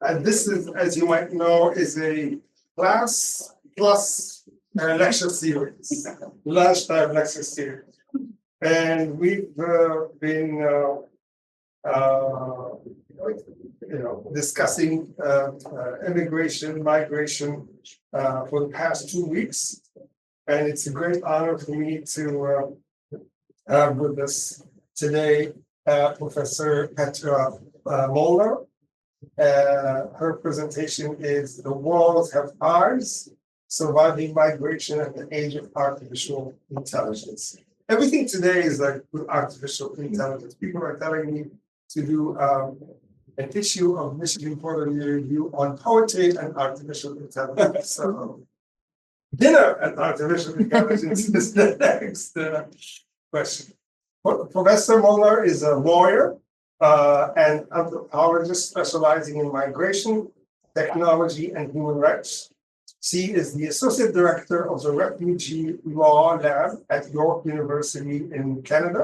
And this is, as you might know, is a class plus lecture series, lunchtime lecture series. And we've been, discussing immigration, migration for the past 2 weeks. And it's a great honor for me to have with us today Professor Petra Molnar. Her presentation is "The Walls Have Eyes: Surviving Migration at the Age of Artificial Intelligence." Everything today is like with artificial intelligence. People are telling me to do an issue of Michigan Quarterly Review on poetry and artificial intelligence. So, dinner and artificial intelligence is the next question. Professor Molnar is a lawyer and anthropologist specializing in migration, technology, and human rights. She is the associate director of the Refugee Law Lab at York University in Canada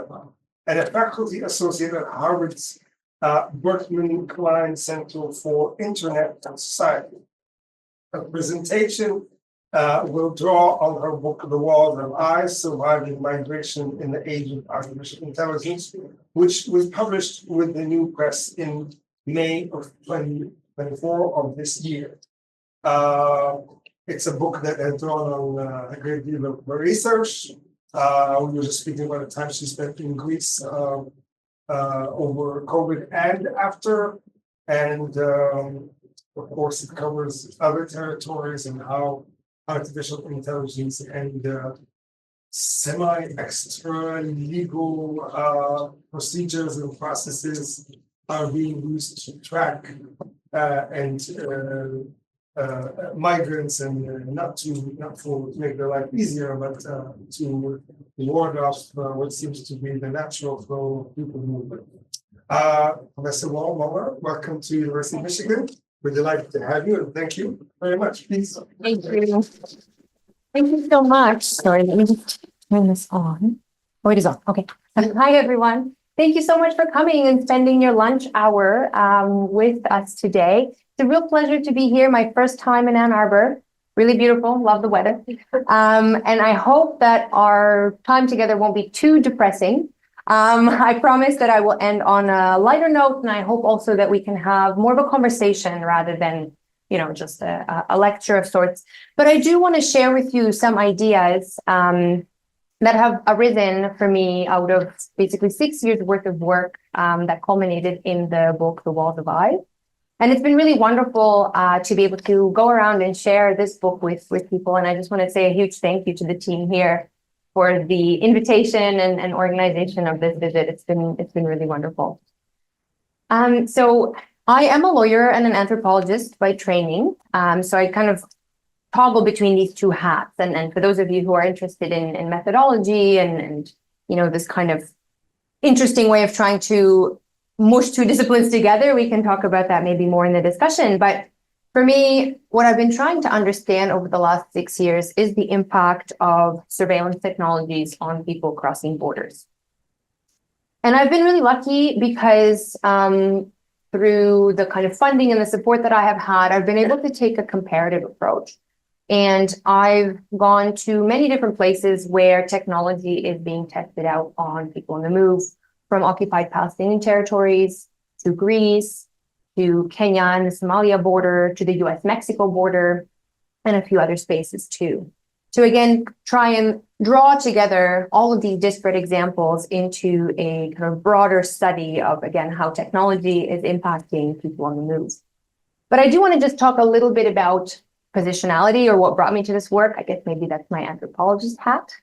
and a faculty associate at Harvard's Berkman Klein Center for Internet and Society. Her presentation will draw on her book, The Walls of Eyes: Surviving Migration in the Age of Artificial Intelligence, which was published with the New Press in May of 2024 of this year. It's a book that has drawn on a great deal of research. We were just speaking about the time she spent in Greece over COVID and after. And of course, it covers other territories and how artificial intelligence and semi-extra legal procedures and processes are being used to track migrants and not to make their life easier, but to ward off what seems to be the natural flow of people movement. Professor Molnar, welcome to University of Michigan. We're delighted to have you, and thank you very much. Please. Thank you. Thank you so much. Sorry, let me just turn this on. Oh, it is on. Okay. Hi, everyone. Thank you so much for coming and spending your lunch hour with us today. It's a real pleasure to be here. My first time in Ann Arbor. Really beautiful. Love the weather. And I hope that our time together won't be too depressing. I promise that I will end on a lighter note, and I hope also that we can have more of a conversation rather than, just a lecture of sorts. But I do want to share with you some ideas that have arisen for me out of basically 6 years worth of work that culminated in the book, The Walls of Eyes. And it's been really wonderful to be able to go around and share this book with people. And I just want to say a huge thank you to the team here for the invitation and organization of this visit. It's been really wonderful. So I am a lawyer and an anthropologist by training. So I kind of toggle between these two hats. And for those of you who are interested in methodology and this kind of interesting way of trying to mush two disciplines together, we can talk about that maybe more in the discussion. But for me, what I've been trying to understand over the last 6 years is the impact of surveillance technologies on people crossing borders. And I've been really lucky because through the kind of funding and the support that I have had, I've been able to take a comparative approach. And I've gone to many different places where technology is being tested out on people on the move, from occupied Palestinian territories to Greece, to Kenya and the Somalia border, to the US-Mexico border, and a few other spaces too. To again, try and draw together all of these disparate examples into a kind of broader study of, again, how technology is impacting people on the move. But I do want to just talk a little bit about positionality, or what brought me to this work. I guess maybe that's my anthropologist hat.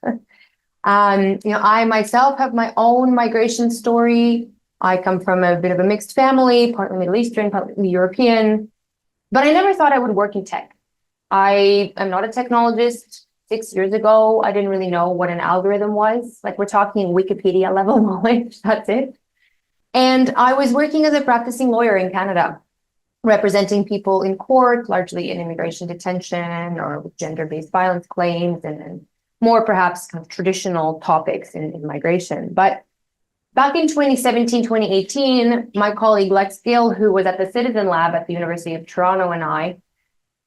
I myself have my own migration story. I come from a bit of a mixed family, partly Middle Eastern, partly European, but I never thought I would work in tech. I am not a technologist. 6 years ago, I didn't really know what an algorithm was. Like, we're talking Wikipedia level knowledge, that's it. And I was working as a practicing lawyer in Canada, representing people in court, largely in immigration detention or with gender-based violence claims and more perhaps kind of traditional topics in migration. But Back in 2017, 2018, my colleague Lex Gill, who was at the Citizen Lab at the University of Toronto, and I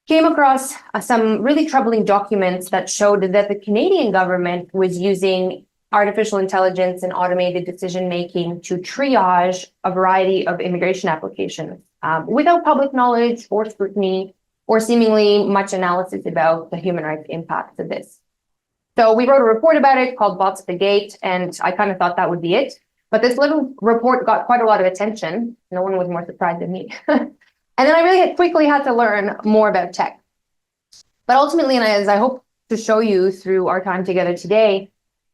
came across some really troubling documents that showed that the Canadian government was using artificial intelligence and automated decision-making to triage a variety of immigration applications without public knowledge or scrutiny or seemingly much analysis about the human rights impacts of this. So we wrote a report about it called Bots at the Gate, and I kind of thought that would be it. But this little report got quite a lot of attention. No one was more surprised than me. And then I really quickly had to learn more about tech. But ultimately, and as I hope to show you through our time together today,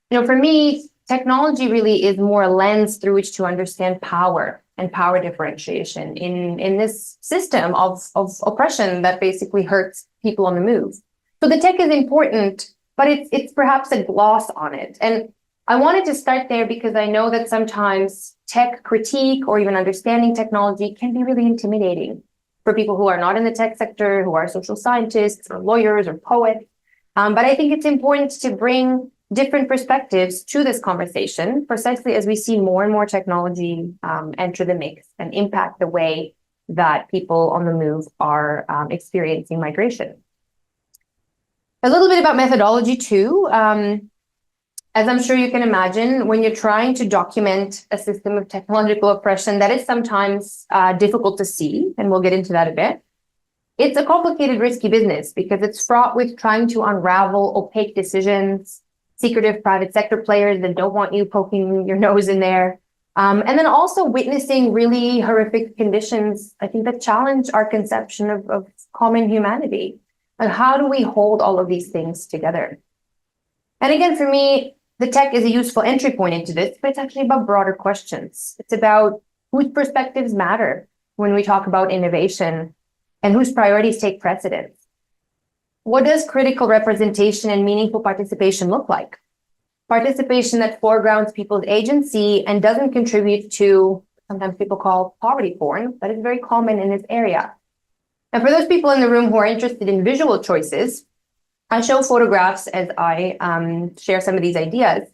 for me, technology really is more a lens through which to understand power and power differentiation in this system of oppression that basically hurts people on the move. So the tech is important, but it's perhaps a gloss on it. And I wanted to start there because I know that sometimes tech critique or even understanding technology can be really intimidating for people who are not in the tech sector, who are social scientists or lawyers or poets. But I think it's important to bring different perspectives to this conversation, precisely as we see more and more technology enter the mix and impact the way that people on the move are experiencing migration. A little bit about methodology too. As I'm sure you can imagine, when you're trying to document a system of technological oppression that is sometimes difficult to see, and we'll get into that a bit, it's a complicated, risky business because it's fraught with trying to unravel opaque decisions, secretive private sector players that don't want you poking your nose in there, and then also witnessing really horrific conditions, I think, that challenge our conception of common humanity. And how do we hold all of these things together? And again, for me, the tech is a useful entry point into this, but it's actually about broader questions. It's about whose perspectives matter when we talk about innovation and whose priorities take precedence. What does critical representation and meaningful participation look like? Participation that foregrounds people's agency and doesn't contribute to, sometimes people call poverty porn, that is very common in this area. And for those people in the room who are interested in visual choices, I show photographs as I share some of these ideas,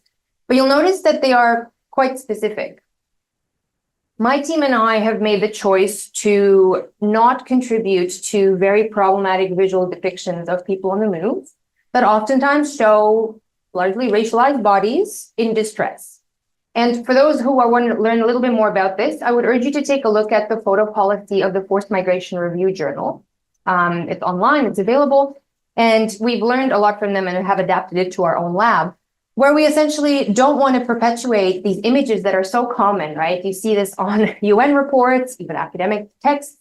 but you'll notice that they are quite specific. My team and I have made the choice to not contribute to very problematic visual depictions of people on the move that oftentimes show largely racialized bodies in distress. And for those who want to learn a little bit more about this, I would urge you to take a look at the photo policy of the Forced Migration Review Journal. It's online, it's available. And we've learned a lot from them and have adapted it to our own lab, where we essentially don't want to perpetuate these images that are so common, right? You see this on UN reports, even academic texts.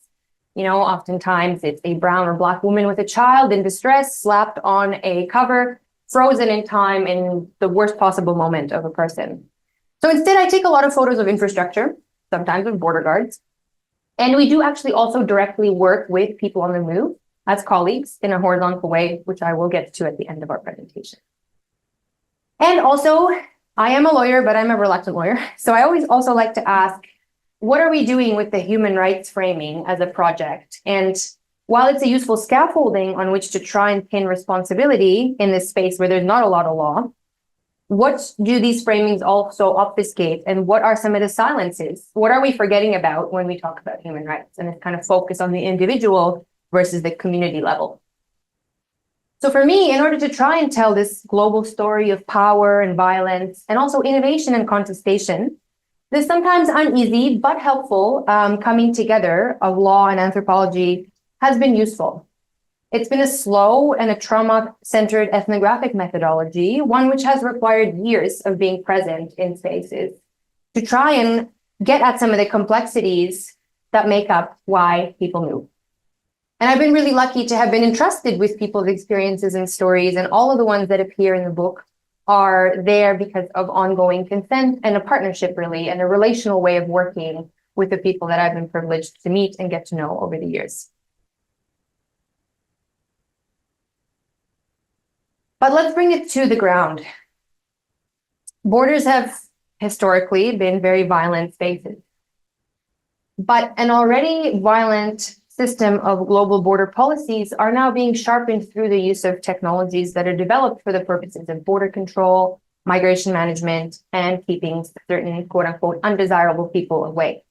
Oftentimes it's a brown or black woman with a child in distress slapped on a cover, frozen in time in the worst possible moment of a person. So instead, I take a lot of photos of infrastructure, sometimes with border guards. And we do actually also directly work with people on the move as colleagues in a horizontal way, which I will get to at the end of our presentation. And also, I am a lawyer, but I'm a reluctant lawyer. So I always also like to ask, what are we doing with the human rights framing as a project? And while it's a useful scaffolding on which to try and pin responsibility in this space where there's not a lot of law, what do these framings also obfuscate? And what are some of the silences? What are we forgetting about when we talk about human rights and this kind of focus on the individual versus the community level? So for me, in order to try and tell this global story of power and violence, and also innovation and contestation, this sometimes uneasy but helpful coming together of law and anthropology has been useful. It's been a slow and a trauma-centered ethnographic methodology, one which has required years of being present in spaces to try and get at some of the complexities that make up why people move. And I've been really lucky to have been entrusted with people's experiences and stories, and all of the ones that appear in the book are there because of ongoing consent and a partnership, really, and a relational way of working with the people that I've been privileged to meet and get to know over the years. But let's bring it to the ground. Borders have historically been very violent spaces, but an already violent system of global border policies are now being sharpened through the use of technologies that are developed for the purposes of border control, migration management, and keeping certain quote unquote undesirable people away.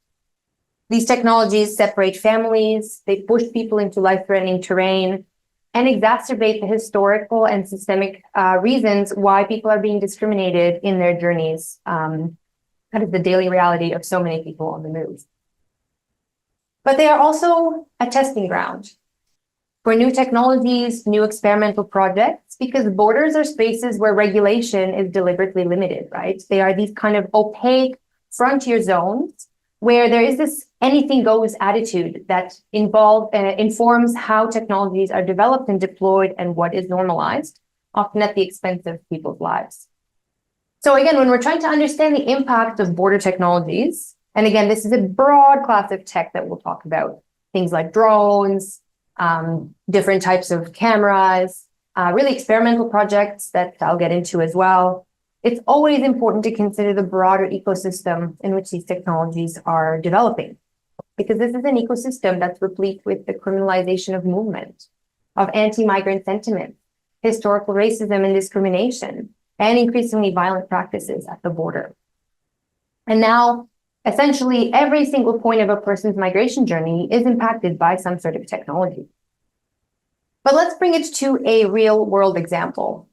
These technologies separate families, they push people into life-threatening terrain, and exacerbate the historical and systemic reasons why people are being discriminated in their journeys. That is the daily reality of so many people on the move. But they are also a testing ground for new technologies, new experimental projects, because borders are spaces where regulation is deliberately limited, right? They are these kind of opaque frontier zones where there is this anything goes attitude that informs how technologies are developed and deployed and what is normalized, often at the expense of people's lives. So again, when we're trying to understand the impact of border technologies, and again, this is a broad class of tech that we'll talk about, things like drones, different types of cameras, really experimental projects that I'll get into as well. It's always important to consider the broader ecosystem in which these technologies are developing, because this is an ecosystem that's replete with the criminalization of movement, of anti-migrant sentiment, historical racism and discrimination, and increasingly violent practices at the border. And now, essentially, every single point of a person's migration journey is impacted by some sort of technology. But let's bring it to a real-world example.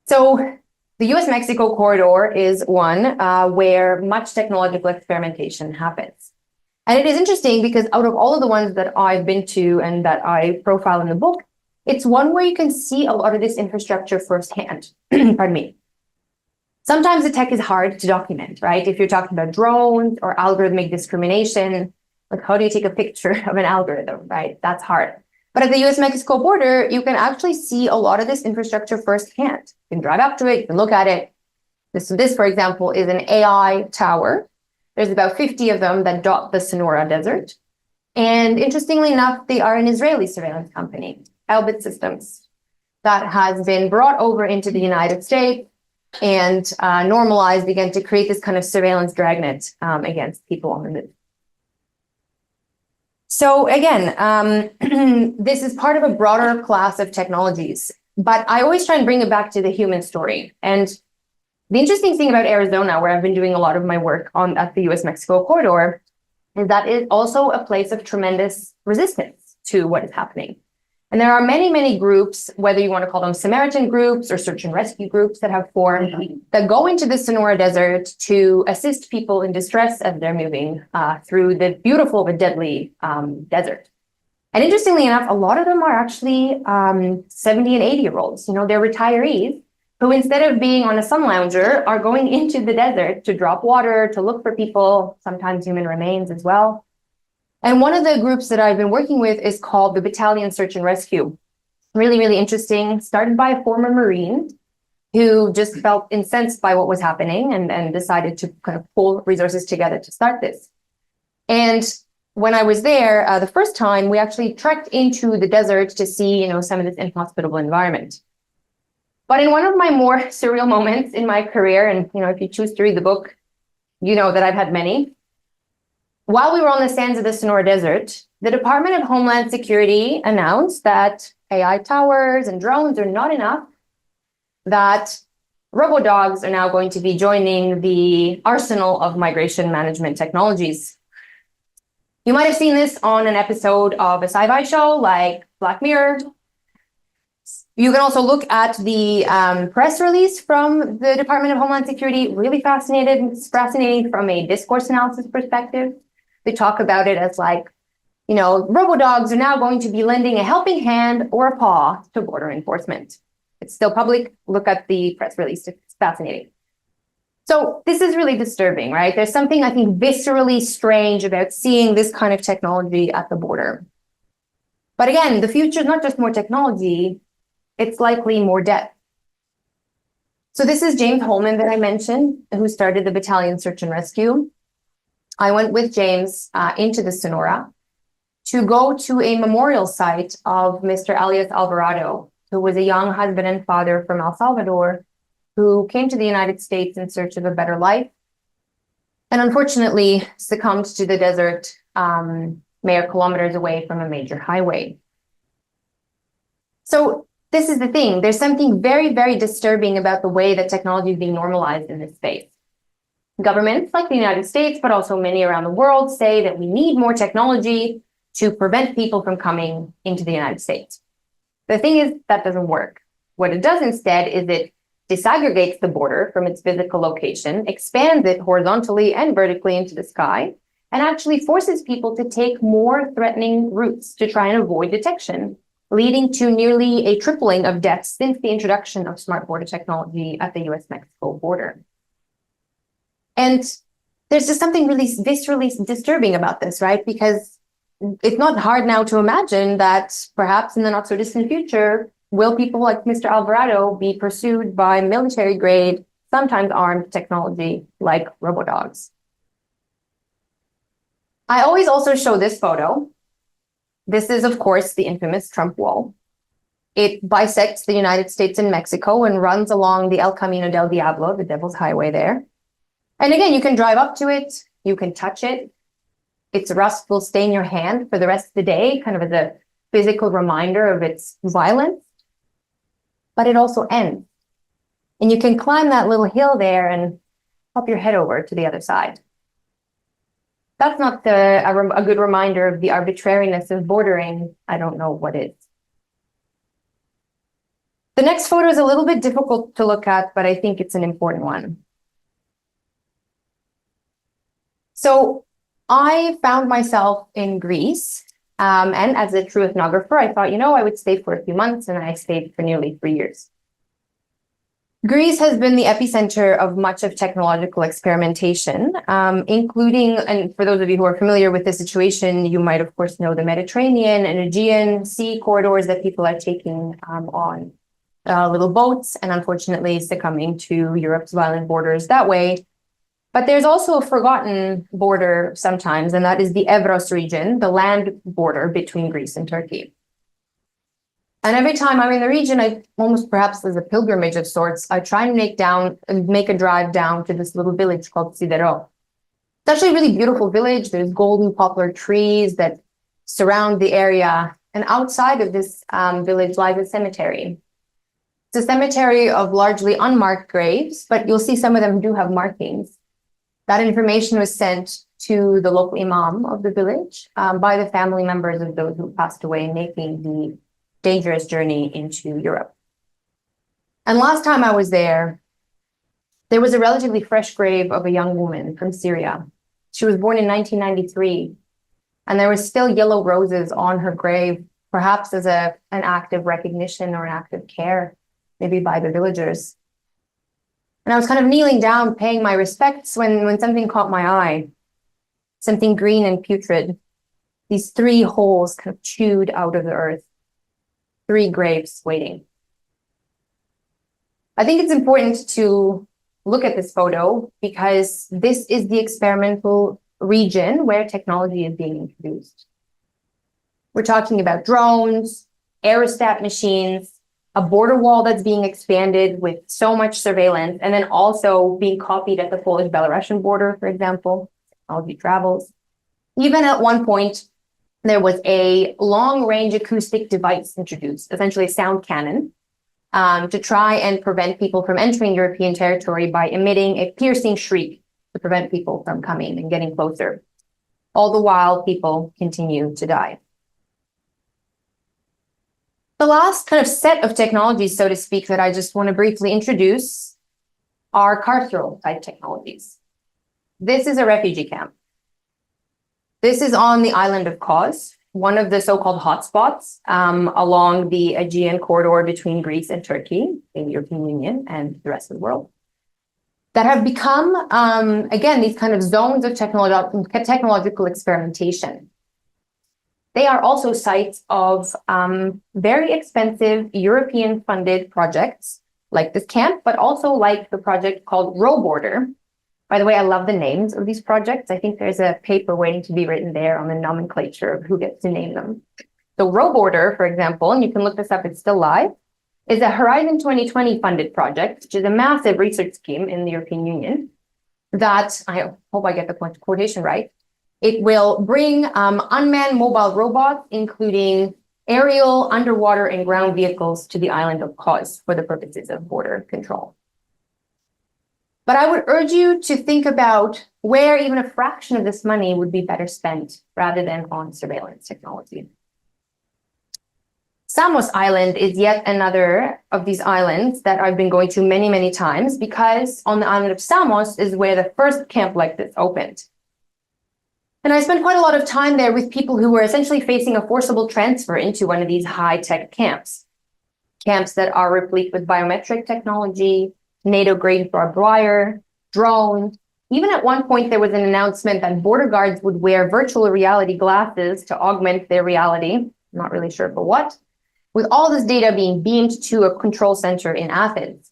So the US-Mexico corridor is one where much technological experimentation happens. And it is interesting because out of all of the ones that I've been to and that I profile in the book, it's one where you can see a lot of this infrastructure firsthand. Pardon me. Sometimes the tech is hard to document, right? If you're talking about drones or algorithmic discrimination, like how do you take a picture of an algorithm, right? That's hard. But at the US-Mexico border, you can actually see a lot of this infrastructure firsthand. You can drive up to it, you can look at it. This, for example, is an AI tower. There's about 50 of them that dot the Sonora Desert. And interestingly enough, they are an Israeli surveillance company, Elbit Systems, that has been brought over into the United States and normalized again to create this kind of surveillance dragnet against people on the move. So again, this is part of a broader class of technologies, but I always try and bring it back to the human story. And the interesting thing about Arizona, where I've been doing a lot of my work at the US-Mexico corridor, is that it's also a place of tremendous resistance to what is happening. And there are many, many groups, whether you want to call them Samaritan groups or search and rescue groups that have formed that go into the Sonora Desert to assist people in distress as they're moving through the beautiful but deadly desert. And interestingly enough, a lot of them are actually 70 and 80-year-olds. You know, they're retirees who, instead of being on a sun lounger, are going into the desert to drop water, to look for people, sometimes human remains as well. And one of the groups that I've been working with is called the Battalion Search and Rescue. Really, really interesting. Started by a former Marine who just felt incensed by what was happening and decided to kind of pull resources together to start this. And when I was there the first time, we actually trekked into the desert to see, you know, some of this inhospitable environment. But in one of my more surreal moments in my career, and you know, if you choose to read the book, you know that I've had many. While we were on the sands of the Sonora Desert, the Department of Homeland Security announced that AI towers and drones are not enough, that robo-dogs are now going to be joining the arsenal of migration management technologies. You might have seen this on an episode of a sci-fi show like Black Mirror. You can also look at the press release from the Department of Homeland Security, really fascinating from a discourse analysis perspective. They talk about it as like, you know, robo-dogs are now going to be lending a helping hand or a paw to border enforcement. It's still public. Look at the press release. It's fascinating. So this is really disturbing, right? There's something I think viscerally strange about seeing this kind of technology at the border. But again, the future is not just more technology, it's likely more death. So this is James Holman that I mentioned, who started the Battalion Search and Rescue. I went with James into the Sonora to go to a memorial site of Mr. Elias Alvarado, who was a young husband and father from El Salvador, who came to the United States in search of a better life, and unfortunately succumbed to the desert mere kilometers away from a major highway. So this is the thing. There's something very, very disturbing about the way that technology is being normalized in this space. Governments like the United States, but also many around the world, say that we need more technology to prevent people from coming into the United States. The thing is, that doesn't work. What it does instead is it disaggregates the border from its physical location, expands it horizontally and vertically into the sky, and actually forces people to take more threatening routes to try and avoid detection, leading to nearly a tripling of deaths since the introduction of smart border technology at the US-Mexico border. And there's just something really viscerally disturbing about this, right? Because it's not hard now to imagine that perhaps in the not so distant future, will people like Mr. Alvarado be pursued by military grade, sometimes armed technology like robo-dogs? I always also show this photo. This is, of course, the infamous Trump wall. It bisects the United States and Mexico and runs along the El Camino del Diablo, the Devil's Highway there. And again, you can drive up to it, you can touch it. Its rust will stain your hand for the rest of the day, kind of as a physical reminder of its violence. But it also ends. And you can climb that little hill there and pop your head over to the other side. That's not a good reminder of the arbitrariness of bordering. I don't know what is. The next photo is a little bit difficult to look at, but I think it's an important one. So I found myself in Greece, and as a true ethnographer, I thought, I would stay for a few months, and I stayed for nearly 3 years. Greece has been the epicenter of much of technological experimentation, including, and for those of you who are familiar with the situation, you might, of course, know the Mediterranean and Aegean Sea corridors that people are taking on little boats and unfortunately succumbing to Europe's violent borders that way. But there's also a forgotten border sometimes, and that is the Evros region, the land border between Greece and Turkey. And every time I'm in the region, I almost perhaps as a pilgrimage of sorts, I try and make a drive down to this little village called Sidero. It's actually a really beautiful village. There's golden poplar trees that surround the area. And outside of this village lies a cemetery. It's a cemetery of largely unmarked graves, but you'll see some of them do have markings. That information was sent to the local imam of the village by the family members of those who passed away, making the dangerous journey into Europe. And last time I was there was a relatively fresh grave of a young woman from Syria. She was born in 1993, and there were still yellow roses on her grave, perhaps as an act of recognition or an act of care, maybe by the villagers. And I was kind of kneeling down, paying my respects when something caught my eye, something green and putrid. These 3 holes kind of chewed out of the earth, 3 graves waiting. I think it's important to look at this photo because this is the experimental region where technology is being introduced. We're talking about drones, aerostat machines, a border wall that's being expanded with so much surveillance, and then also being copied at the Polish-Belarusian border, for example. Technology travels. Even at one point, there was a long-range acoustic device introduced, essentially a sound cannon, to try and prevent people from entering European territory by emitting a piercing shriek to prevent people from coming and getting closer. All the while, people continue to die. The last kind of set of technologies, so to speak, that I just want to briefly introduce are carceral type technologies. This is a refugee camp. This is on the island of Kos, one of the so-called hotspots along the Aegean corridor between Greece and Turkey, the European Union and the rest of the world, that have become, again, these kind of zones of technological experimentation. They are also sites of very expensive European-funded projects like this camp, but also like the project called robo-border. By the way, I love the names of these projects. I think there's a paper waiting to be written there on the nomenclature of who gets to name them. So robo-border, for example, and you can look this up, it's still live, is a Horizon 2020 funded project, which is a massive research scheme in the European Union that, I hope I get the quotation right, it will bring unmanned mobile robots, including aerial, underwater, and ground vehicles to the island of Kos for the purposes of border control. But I would urge you to think about where even a fraction of this money would be better spent rather than on surveillance technology. Samos Island is yet another of these islands that I've been going to many, many times because on the island of Samos is where the first camp like this opened. And I spent quite a lot of time there with people who were essentially facing a forcible transfer into one of these high-tech camps. Camps that are replete with biometric technology, NATO-grade barbed wire, drones. Even at one point, there was an announcement that border guards would wear virtual reality glasses to augment their reality. I'm not really sure for what. With all this data being beamed to a control center in Athens.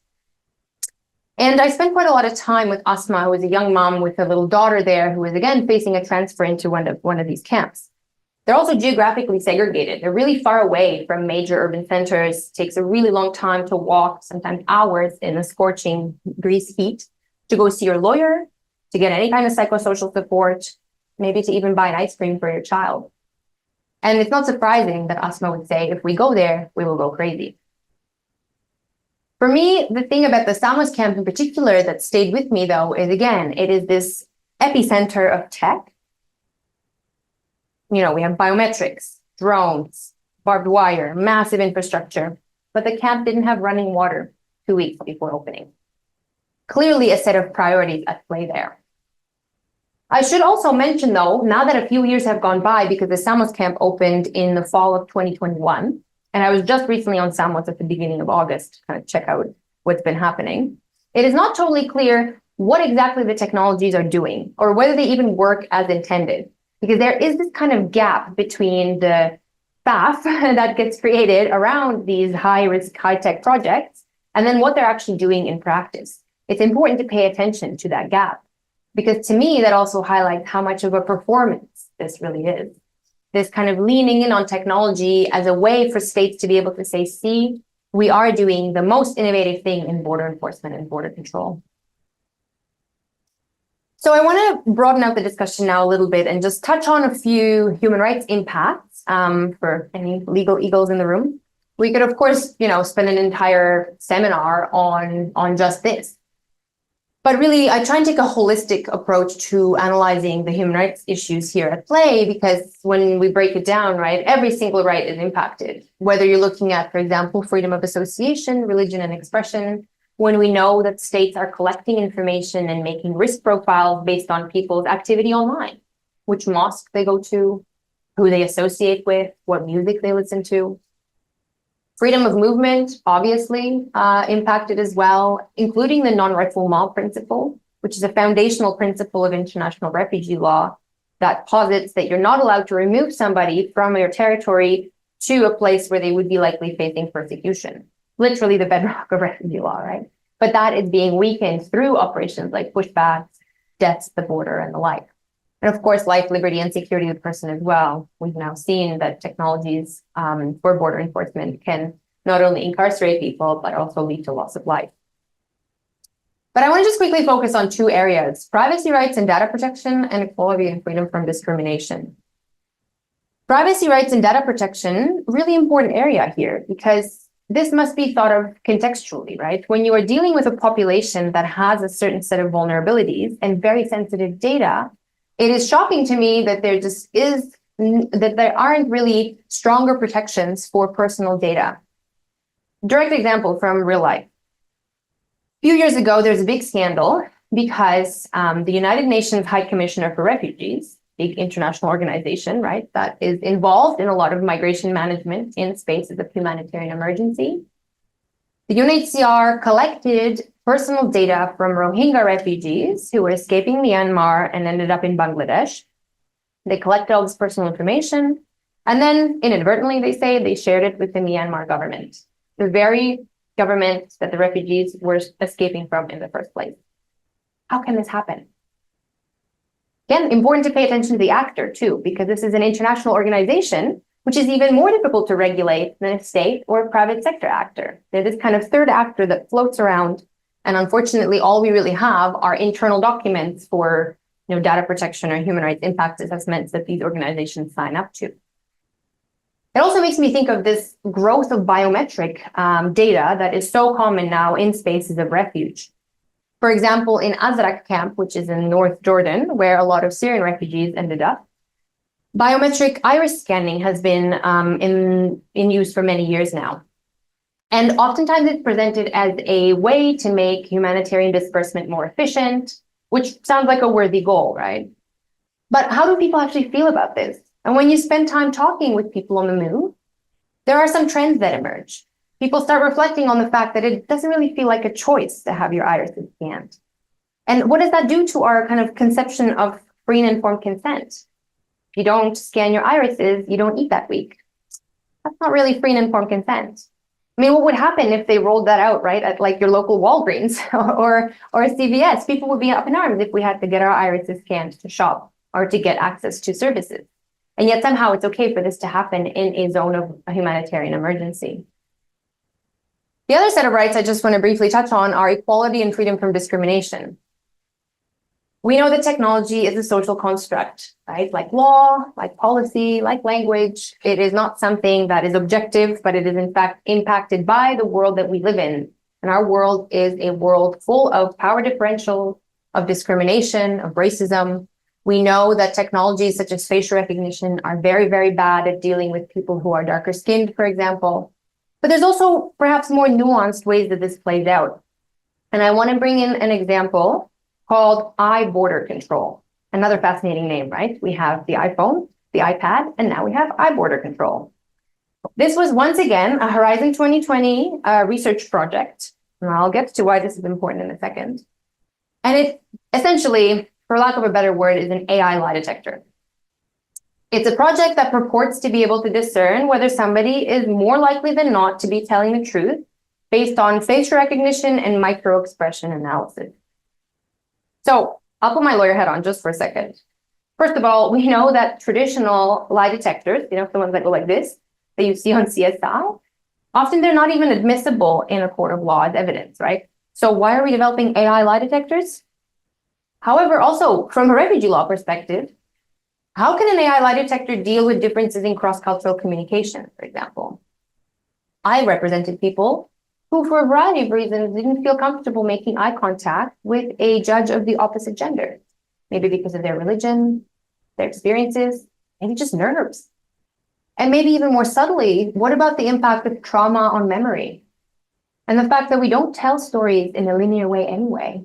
And I spent quite a lot of time with Asma, who was a young mom with a little daughter there, who was again facing a transfer into one of these camps. They're also geographically segregated. They're really far away from major urban centers. It takes a really long time to walk, sometimes hours in the scorching grease heat, to go see your lawyer, to get any kind of psychosocial support, maybe to even buy an ice cream for your child. And it's not surprising that Asma would say, if we go there, we will go crazy. For me, the thing about the Samos camp in particular that stayed with me, though, is again, it is this epicenter of tech. You know, we have biometrics, drones, barbed wire, massive infrastructure, but the camp didn't have running water 2 weeks before opening. Clearly a set of priorities at play there. I should also mention, though, now that a few years have gone by, because the Samos camp opened in the fall of 2021, and I was just recently on Samos at the beginning of August to kind of check out what's been happening, it is not totally clear what exactly the technologies are doing or whether they even work as intended, because there is this kind of gap between the staff that gets created around these high-risk, high-tech projects and then what they're actually doing in practice. It's important to pay attention to that gap, because to me, that also highlights how much of a performance this really is. This kind of leaning in on technology as a way for states to be able to say, see, we are doing the most innovative thing in border enforcement and border control. So I want to broaden out the discussion now a little bit and just touch on a few human rights impacts for any legal eagles in the room. We could, of course, spend an entire seminar on just this. But really, I try and take a holistic approach to analyzing the human rights issues here at play, because when we break it down, right, every single right is impacted. Whether you're looking at, for example, freedom of association, religion, and expression, when we know that states are collecting information and making risk profiles based on people's activity online, which mosque they go to, who they associate with, what music they listen to. Freedom of movement, obviously, impacted as well, including the non-refoulement principle, which is a foundational principle of international refugee law that posits that you're not allowed to remove somebody from your territory to a place where they would be likely facing persecution. Literally the bedrock of refugee law, right? But that is being weakened through operations like pushbacks, deaths at the border, and the like. And of course, life, liberty, and security of the person as well. We've now seen that technologies for border enforcement can not only incarcerate people, but also lead to loss of life. But I want to just quickly focus on two areas: privacy rights and data protection, and equality and freedom from discrimination. Privacy rights and data protection, really important area here, because this must be thought of contextually, right? When you are dealing with a population that has a certain set of vulnerabilities and very sensitive data, it is shocking to me that there aren't really stronger protections for personal data. Direct example from real life. A few years ago, there's a big scandal because the United Nations High Commissioner for Refugees, big international organization, right, that is involved in a lot of migration management in spaces of humanitarian emergency. The UNHCR collected personal data from Rohingya refugees who were escaping Myanmar and ended up in Bangladesh. They collected all this personal information, and then inadvertently, they say, they shared it with the Myanmar government, the very government that the refugees were escaping from in the first place. How can this happen? Again, important to pay attention to the actor too, because this is an international organization, which is even more difficult to regulate than a state or a private sector actor. They're this kind of third actor that floats around. And unfortunately, all we really have are internal documents for data protection or human rights impact assessments that these organizations sign up to. It also makes me think of this growth of biometric data that is so common now in spaces of refuge. For example, in Azraq camp, which is in North Jordan, where a lot of Syrian refugees ended up, biometric iris scanning has been in use for many years now. And oftentimes it's presented as a way to make humanitarian disbursement more efficient, which sounds like a worthy goal, right? But how do people actually feel about this? And when you spend time talking with people on the move, there are some trends that emerge. People start reflecting on the fact that it doesn't really feel like a choice to have your irises scanned. And what does that do to our kind of conception of free and informed consent? If you don't scan your irises, you don't eat that week. That's not really free and informed consent. I mean, what would happen if they rolled that out, right, at like your local Walgreens or CVS? People would be up in arms if we had to get our irises scanned to shop or to get access to services. And yet somehow it's okay for this to happen in a zone of a humanitarian emergency. The other set of rights I just want to briefly touch on are equality and freedom from discrimination. We know that technology is a social construct, right? Like law, like policy, like language. It is not something that is objective, but it is in fact impacted by the world that we live in. And our world is a world full of power differentials, of discrimination, of racism. We know that technologies such as facial recognition are very, very bad at dealing with people who are darker skinned, for example. But there's also perhaps more nuanced ways that this plays out. And I want to bring in an example called eye border control. Another fascinating name, right? We have the iPhone, the iPad, and now we have eye border control. This was once again a Horizon 2020 research project. And I'll get to why this is important in a second. And it essentially, for lack of a better word, is an AI lie detector. It's a project that purports to be able to discern whether somebody is more likely than not to be telling the truth based on facial recognition and micro-expression analysis. So I'll put my lawyer hat on just for a second. First of all, we know that traditional lie detectors, the ones that go like this, that you see on CSI, often they're not even admissible in a court of law as evidence, right? So why are we developing AI lie detectors? However, also from a refugee law perspective, how can an AI lie detector deal with differences in cross-cultural communication, for example? I represented people who, for a variety of reasons, didn't feel comfortable making eye contact with a judge of the opposite gender, maybe because of their religion, their experiences, maybe just nerves. And maybe even more subtly, what about the impact of trauma on memory? And the fact that we don't tell stories in a linear way anyway.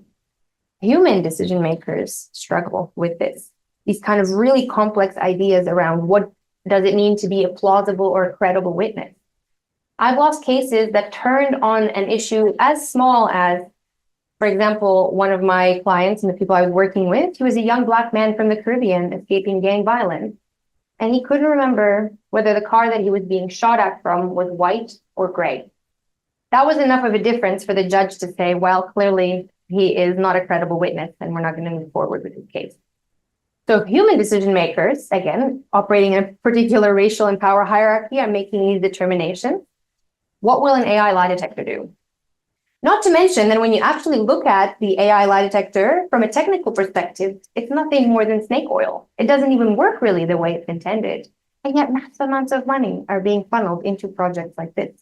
Human decision makers struggle with this. These kind of really complex ideas around what does it mean to be a plausible or a credible witness. I've lost cases that turned on an issue as small as, for example, one of my clients and the people I was working with, he was a young Black man from the Caribbean escaping gang violence. And he couldn't remember whether the car that he was being shot at from was white or gray. That was enough of a difference for the judge to say, well, clearly he is not a credible witness and we're not going to move forward with his case. So human decision makers, again, operating in a particular racial and power hierarchy, are making these determinations. What will an AI lie detector do? Not to mention that when you actually look at the AI lie detector from a technical perspective, it's nothing more than snake oil. It doesn't even work really the way it's intended. And yet massive amounts of money are being funneled into projects like this.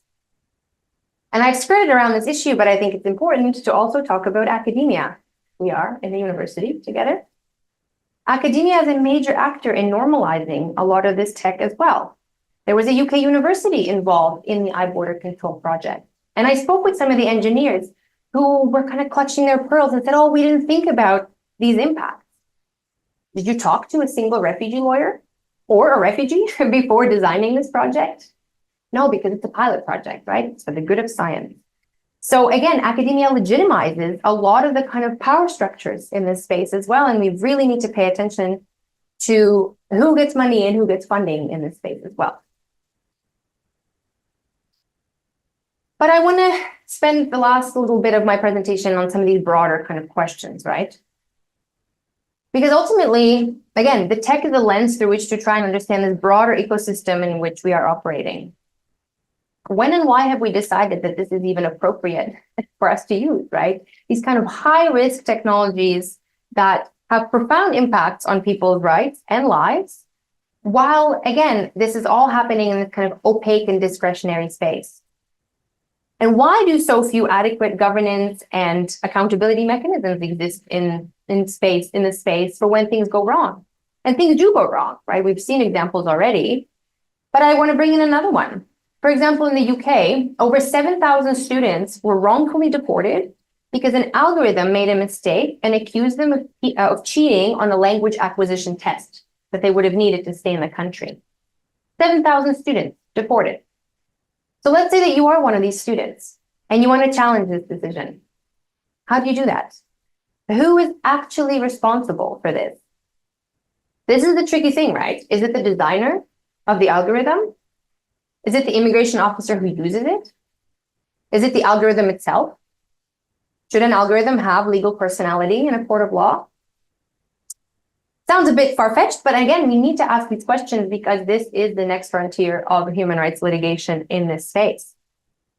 And I've skirted around this issue, but I think it's important to also talk about academia. We are in a university together. Academia is a major actor in normalizing a lot of this tech as well. There was a UK university involved in the eye border control project. And I spoke with some of the engineers who were kind of clutching their pearls and said, oh, we didn't think about these impacts. Did you talk to a single refugee lawyer or a refugee before designing this project? No, because it's a pilot project, right? It's for the good of science. So again, academia legitimizes a lot of the kind of power structures in this space as well. And we really need to pay attention to who gets money and who gets funding in this space as well. But I want to spend the last little bit of my presentation on some of these broader kind of questions, right? Because ultimately, again, the tech is a lens through which to try and understand this broader ecosystem in which we are operating. When and why have we decided that this is even appropriate for us to use, right? These kind of high-risk technologies that have profound impacts on people's rights and lives. while again, this is all happening in this kind of opaque and discretionary space. And why do so few adequate governance and accountability mechanisms exist in this space for when things go wrong? And things do go wrong, right? We've seen examples already, but I want to bring in another one. For example, in the UK, over 7,000 students were wrongfully deported because an algorithm made a mistake and accused them of cheating on the language acquisition test that they would have needed to stay in the country. 7,000 students deported. So let's say that you are one of these students and you want to challenge this decision. How do you do that? Who is actually responsible for this? This is the tricky thing, right? Is it the designer of the algorithm? Is it the immigration officer who uses it? Is it the algorithm itself? Should an algorithm have legal personality in a court of law? Sounds a bit far-fetched, but again, we need to ask these questions because this is the next frontier of human rights litigation in this space.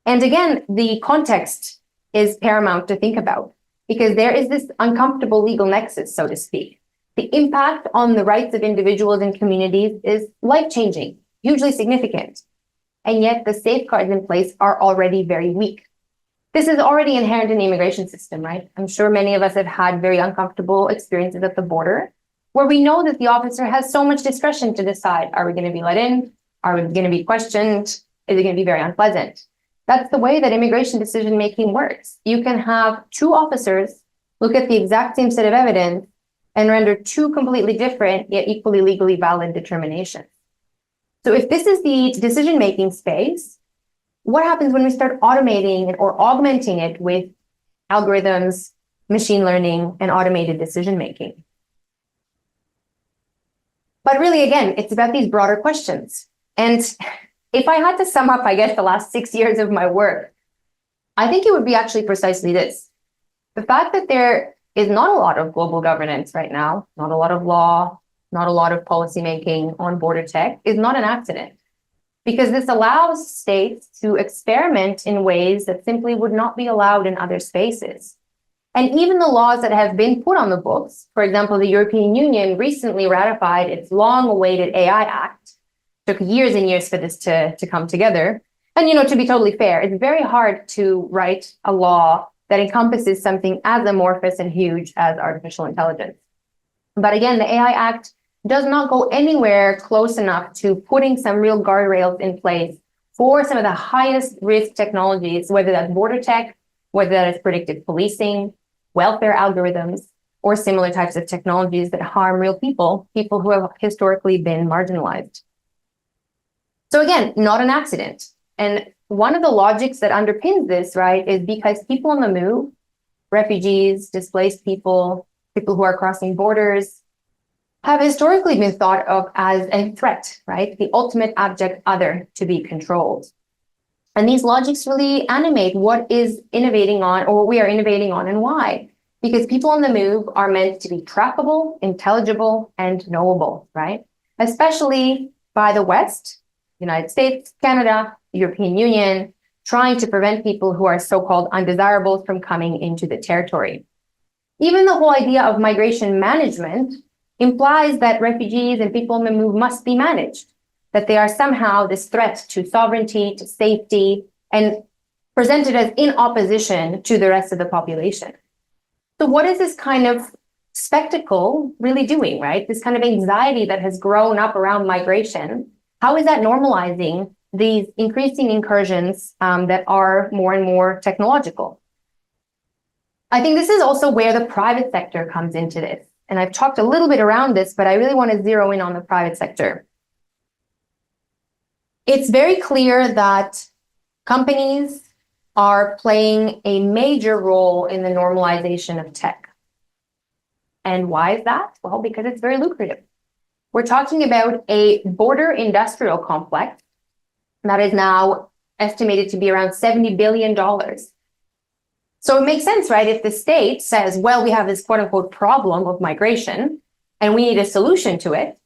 And again, the context is paramount to think about because there is this uncomfortable legal nexus, so to speak. The impact on the rights of individuals and communities is life-changing, hugely significant, and yet the safeguards in place are already very weak. This is already inherent in the immigration system, right? I'm sure many of us have had very uncomfortable experiences at the border where we know that the officer has so much discretion to decide, are we going to be let in? Are we going to be questioned? Is it going to be very unpleasant? That's the way that immigration decision-making works. You can have two officers look at the exact same set of evidence and render two completely different yet equally legally valid determinations. So if this is the decision-making space, what happens when we start automating it or augmenting it with algorithms, machine learning, and automated decision-making? But really, again, it's about these broader questions. And if I had to sum up, I guess, the last 6 years of my work, I think it would be actually precisely this. The fact that there is not a lot of global governance right now, not a lot of law, not a lot of policymaking on border tech is not an accident. Because this allows states to experiment in ways that simply would not be allowed in other spaces. And even the laws that have been put on the books, for example, the European Union recently ratified its long-awaited AI Act. Took years and years for this to come together. And, to be totally fair, it's very hard to write a law that encompasses something as amorphous and huge as artificial intelligence. But again, the AI Act does not go anywhere close enough to putting some real guardrails in place for some of the highest risk technologies, whether that's border tech, whether that is predictive policing, welfare algorithms, or similar types of technologies that harm real people who have historically been marginalized. So again, not an accident. And one of the logics that underpins this, right, is because people on the move, refugees, displaced people, people who are crossing borders, have historically been thought of as a threat, right? The ultimate abject other to be controlled. And these logics really animate what is innovating on, or what we are innovating on, and why. Because people on the move are meant to be trackable, intelligible, and knowable, right? Especially by the West, United States, Canada, European Union, trying to prevent people who are so-called undesirables from coming into the territory. Even the whole idea of migration management implies that refugees and people on the move must be managed, that they are somehow this threat to sovereignty, to safety, and presented as in opposition to the rest of the population. So what is this kind of spectacle really doing, right? This kind of anxiety that has grown up around migration, how is that normalizing these increasing incursions that are more and more technological? I think this is also where the private sector comes into this. And I've talked a little bit around this, but I really want to zero in on the private sector. It's very clear that companies are playing a major role in the normalization of tech. And why is that? Well, because it's very lucrative. We're talking about a border industrial complex that is now estimated to be around $70 billion. So it makes sense, right? If the state says, well, we have this quote unquote problem of migration and we need a solution to it,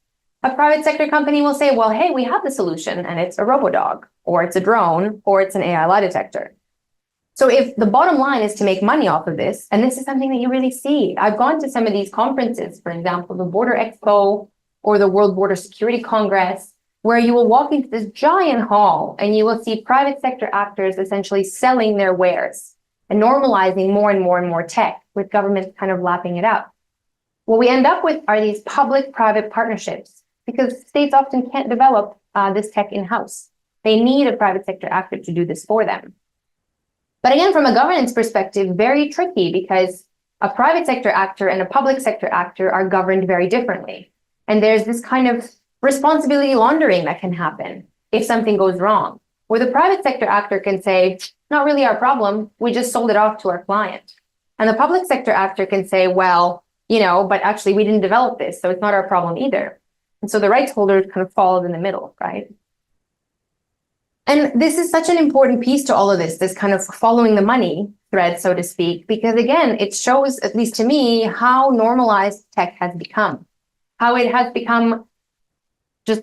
a private sector company will say, well, hey, we have the solution and it's a robo-dog or it's a drone or it's an AI lie detector. So if the bottom line is to make money off of this, and this is something that you really see, I've gone to some of these conferences, for example, the Border Expo or the World Border Security Congress, where you will walk into this giant hall and you will see private sector actors essentially selling their wares and normalizing more and more and more tech, with governments kind of lapping it up. What we end up with are these public-private partnerships, because states often can't develop this tech in-house. They need a private sector actor to do this for them. But again, from a governance perspective, very tricky, because a private sector actor and a public sector actor are governed very differently. And there's this kind of responsibility laundering that can happen if something goes wrong, where the private sector actor can say, not really our problem, we just sold it off to our client. And the public sector actor can say, well, but actually we didn't develop this, so it's not our problem either. And so the rights holder kind of falls in the middle, right? And this is such an important piece to all of this kind of following the money thread, so to speak, because again, it shows, at least to me, how normalized tech has become, how it has become just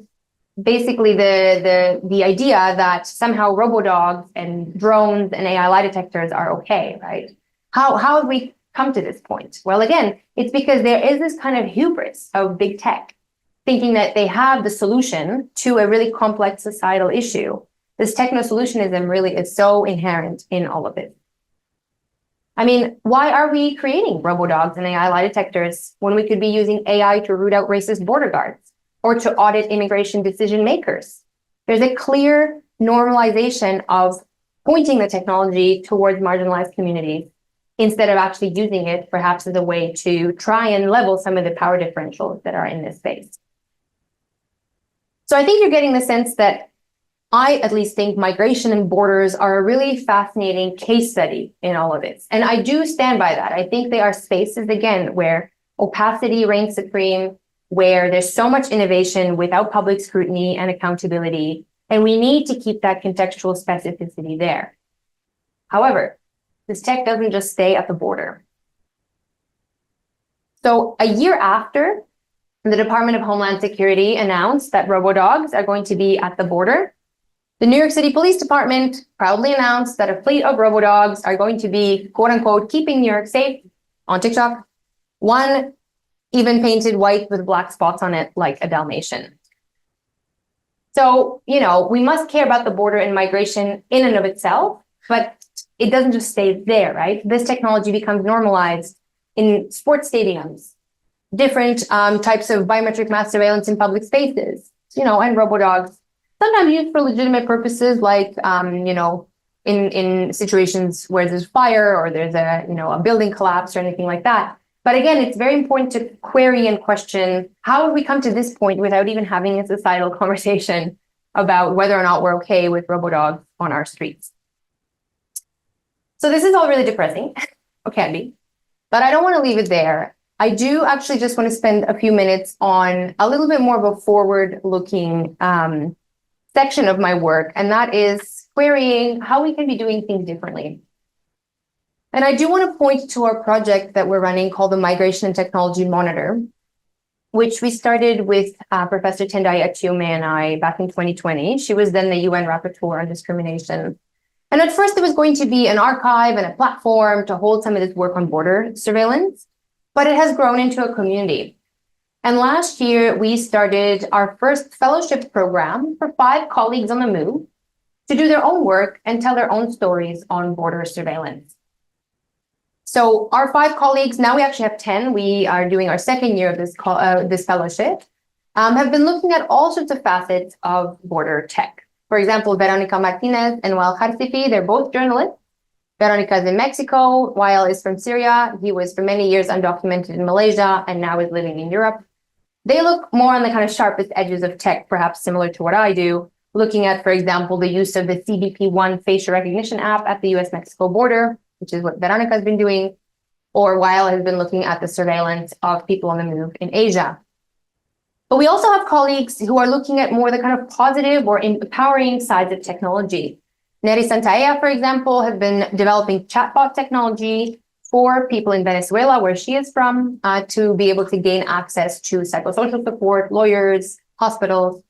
basically the idea that somehow robo-dogs and drones and AI lie detectors are okay, right? How have we come to this point? Well, again, it's because there is this kind of hubris of big tech, thinking that they have the solution to a really complex societal issue. This techno-solutionism really is so inherent in all of it. I mean, why are we creating robo-dogs and AI lie detectors when we could be using AI to root out racist border guards or to audit immigration decision makers? There's a clear normalization of pointing the technology towards marginalized communities instead of actually using it perhaps as a way to try and level some of the power differentials that are in this space. So I think you're getting the sense that I at least think migration and borders are a really fascinating case study in all of this. And I do stand by that. I think they are spaces, again, where opacity reigns supreme, where there's so much innovation without public scrutiny and accountability, and we need to keep that contextual specificity there. However, this tech doesn't just stay at the border. So a year after the Department of Homeland Security announced that robo-dogs are going to be at the border, the New York City Police Department proudly announced that a fleet of robo-dogs are going to be, quote unquote, keeping New York safe on TikTok. One even painted white with black spots on it like a Dalmatian. So, we must care about the border and migration in and of itself, but it doesn't just stay there, right? This technology becomes normalized in sports stadiums, different types of biometric mass surveillance in public spaces, and robo-dogs, sometimes used for legitimate purposes, like, in situations where there's fire or there's a building collapse or anything like that. But again, it's very important to query and question, how have we come to this point without even having a societal conversation about whether or not we're okay with robo-dogs on our streets? So this is all really depressing, or can be, but I don't want to leave it there. I do actually just want to spend a few minutes on a little bit more of a forward-looking section of my work, and that is querying how we can be doing things differently. And I do want to point to our project that we're running called the Migration and Technology Monitor, which we started with Professor Tendai Achiume and I back in 2020. She was then the UN Rapporteur on Discrimination. And at first it was going to be an archive and a platform to hold some of this work on border surveillance, but it has grown into a community. And last year, we started our first fellowship program for 5 colleagues on the move to do their own work and tell their own stories on border surveillance. So our 5 colleagues, now we actually have 10, we are doing our second year of this fellowship, have been looking at all sorts of facets of border tech. For example, Veronica Martinez and Wael Harsifi, they're both journalists. Veronica is in Mexico, Wael is from Syria. He was for many years undocumented in Malaysia and now is living in Europe. They look more on the kind of sharpest edges of tech, perhaps similar to what I do, looking at, for example, the use of the CBP-1 facial recognition app at the US-Mexico border, which is what Veronica has been doing, or Wael has been looking at the surveillance of people on the move in Asia. But we also have colleagues who are looking at more the kind of positive or empowering sides of technology. Neri Santaella, for example, has been developing chatbot technology for people in Venezuela, where she is from, to be able to gain access to psychosocial support, lawyers, hospitals.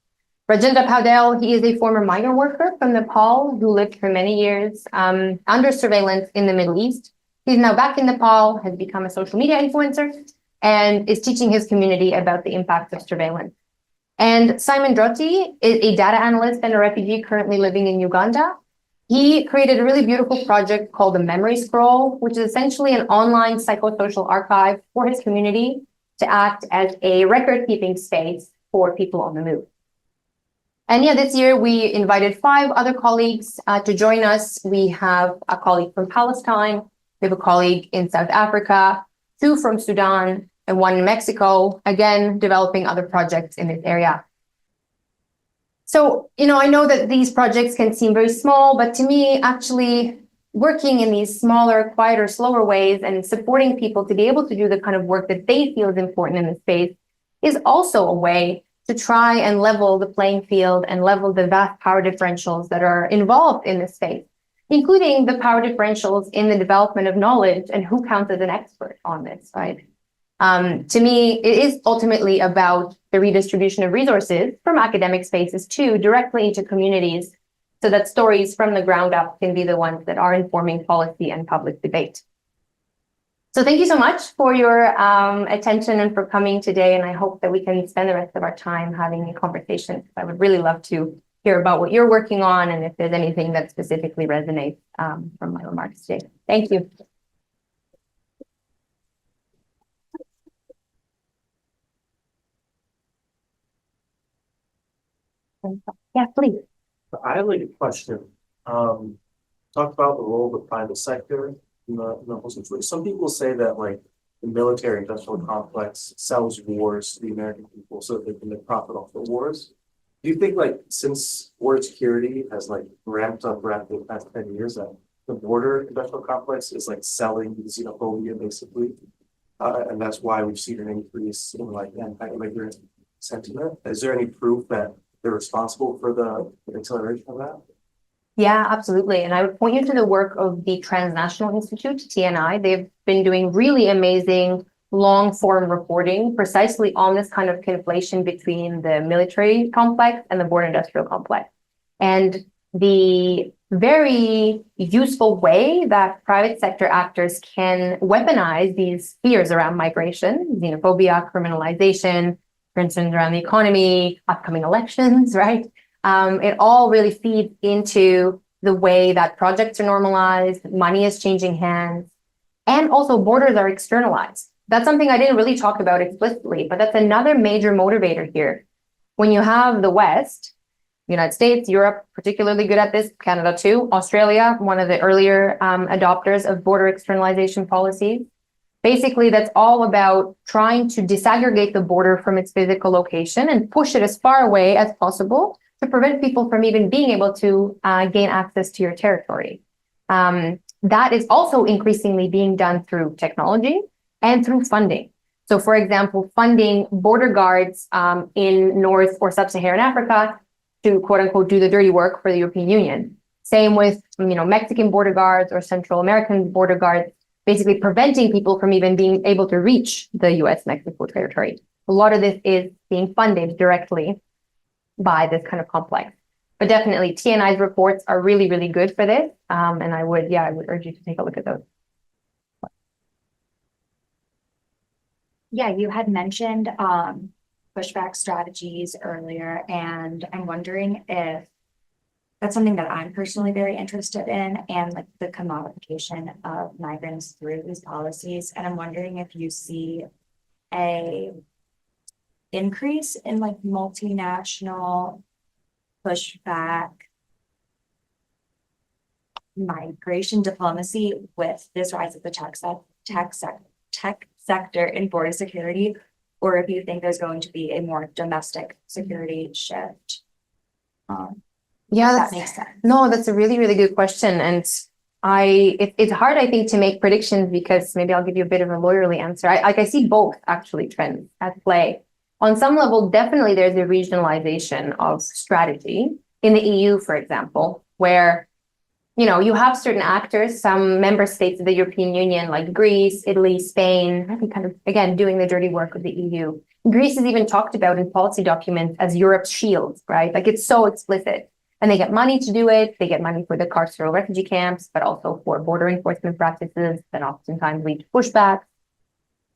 Rajendra Paudel, he is a former migrant worker from Nepal who lived for many years under surveillance in the Middle East. He's now back in Nepal, has become a social media influencer, and is teaching his community about the impacts of surveillance. And Simon Drotti is a data analyst and a refugee currently living in Uganda. He created a really beautiful project called the Memory Scroll, which is essentially an online psychosocial archive for his community to act as a record-keeping space for people on the move. And yeah, this year we invited 5 other colleagues to join us. We have a colleague from Palestine, we have a colleague in South Africa, 2 from Sudan, and 1 in Mexico, again, developing other projects in this area. So, I know that these projects can seem very small, but to me, actually working in these smaller, quieter, slower ways and supporting people to be able to do the kind of work that they feel is important in the space is also a way to try and level the playing field and level the vast power differentials that are involved in this space, including the power differentials in the development of knowledge and who counts as an expert on this, right? To me, it is ultimately about the redistribution of resources from academic spaces to directly into communities so that stories from the ground up can be the ones that are informing policy and public debate. So thank you so much for your attention and for coming today. And I hope that we can spend the rest of our time having a conversation. I would really love to hear about what you're working on and if there's anything that specifically resonates from my remarks today. Thank you. Yeah, please. I have like a question. Talk about the role of the private sector in the whole situation. Some people say that like the military industrial complex sells wars to the American people so that they can make profit off the wars. Do you think like since border security has like ramped up rapidly the past 10 years that the border industrial complex is like selling xenophobia basically? And that's why we've seen an increase in like anti-immigrant sentiment. Is there any proof that they're responsible for the acceleration of that? Yeah, absolutely. And I would point you to the work of the Transnational Institute, TNI. They've been doing really amazing long form reporting precisely on this kind of conflation between the military complex and the border industrial complex. And the very useful way that private sector actors can weaponize these fears around migration, xenophobia, criminalization, concerns around the economy, upcoming elections, right? It all really feeds into the way that projects are normalized, money is changing hands, and also borders are externalized. That's something I didn't really talk about explicitly, but that's another major motivator here. When you have the West, United States, Europe, particularly good at this, Canada too, Australia, one of the earlier adopters of border externalization policies. Basically, that's all about trying to disaggregate the border from its physical location and push it as far away as possible to prevent people from even being able to gain access to your territory. That is also increasingly being done through technology and through funding. So, for example, funding border guards in North or Sub-Saharan Africa to quote unquote do the dirty work for the European Union. Same with Mexican border guards or Central American border guards, basically preventing people from even being able to reach the US-Mexico territory. A lot of this is being funded directly by this kind of complex. But definitely TNI's reports are really, really good for this. And I would urge you to take a look at those. Yeah, you had mentioned pushback strategies earlier, and I'm wondering if that's something that I'm personally very interested in, and like the commodification of migrants through these policies. And I'm wondering if you see a increase in like multinational pushback migration diplomacy with this rise of the tech sector in border security, or if you think there's going to be a more domestic security shift. Yeah, that makes sense. No, that's a really, really good question. And it's hard, I think, to make predictions because maybe I'll give you a bit of a lawyerly answer. I see both actually trends at play. On some level, definitely there's a regionalization of strategy in the EU, for example, where you have certain actors, some member states of the European Union, like Greece, Italy, Spain, really kind of, again, doing the dirty work of the EU. Greece is even talked about in policy documents as Europe's shield, right? Like it's so explicit. And they get money to do it. They get money for the carceral refugee camps, but also for border enforcement practices that oftentimes lead to pushback.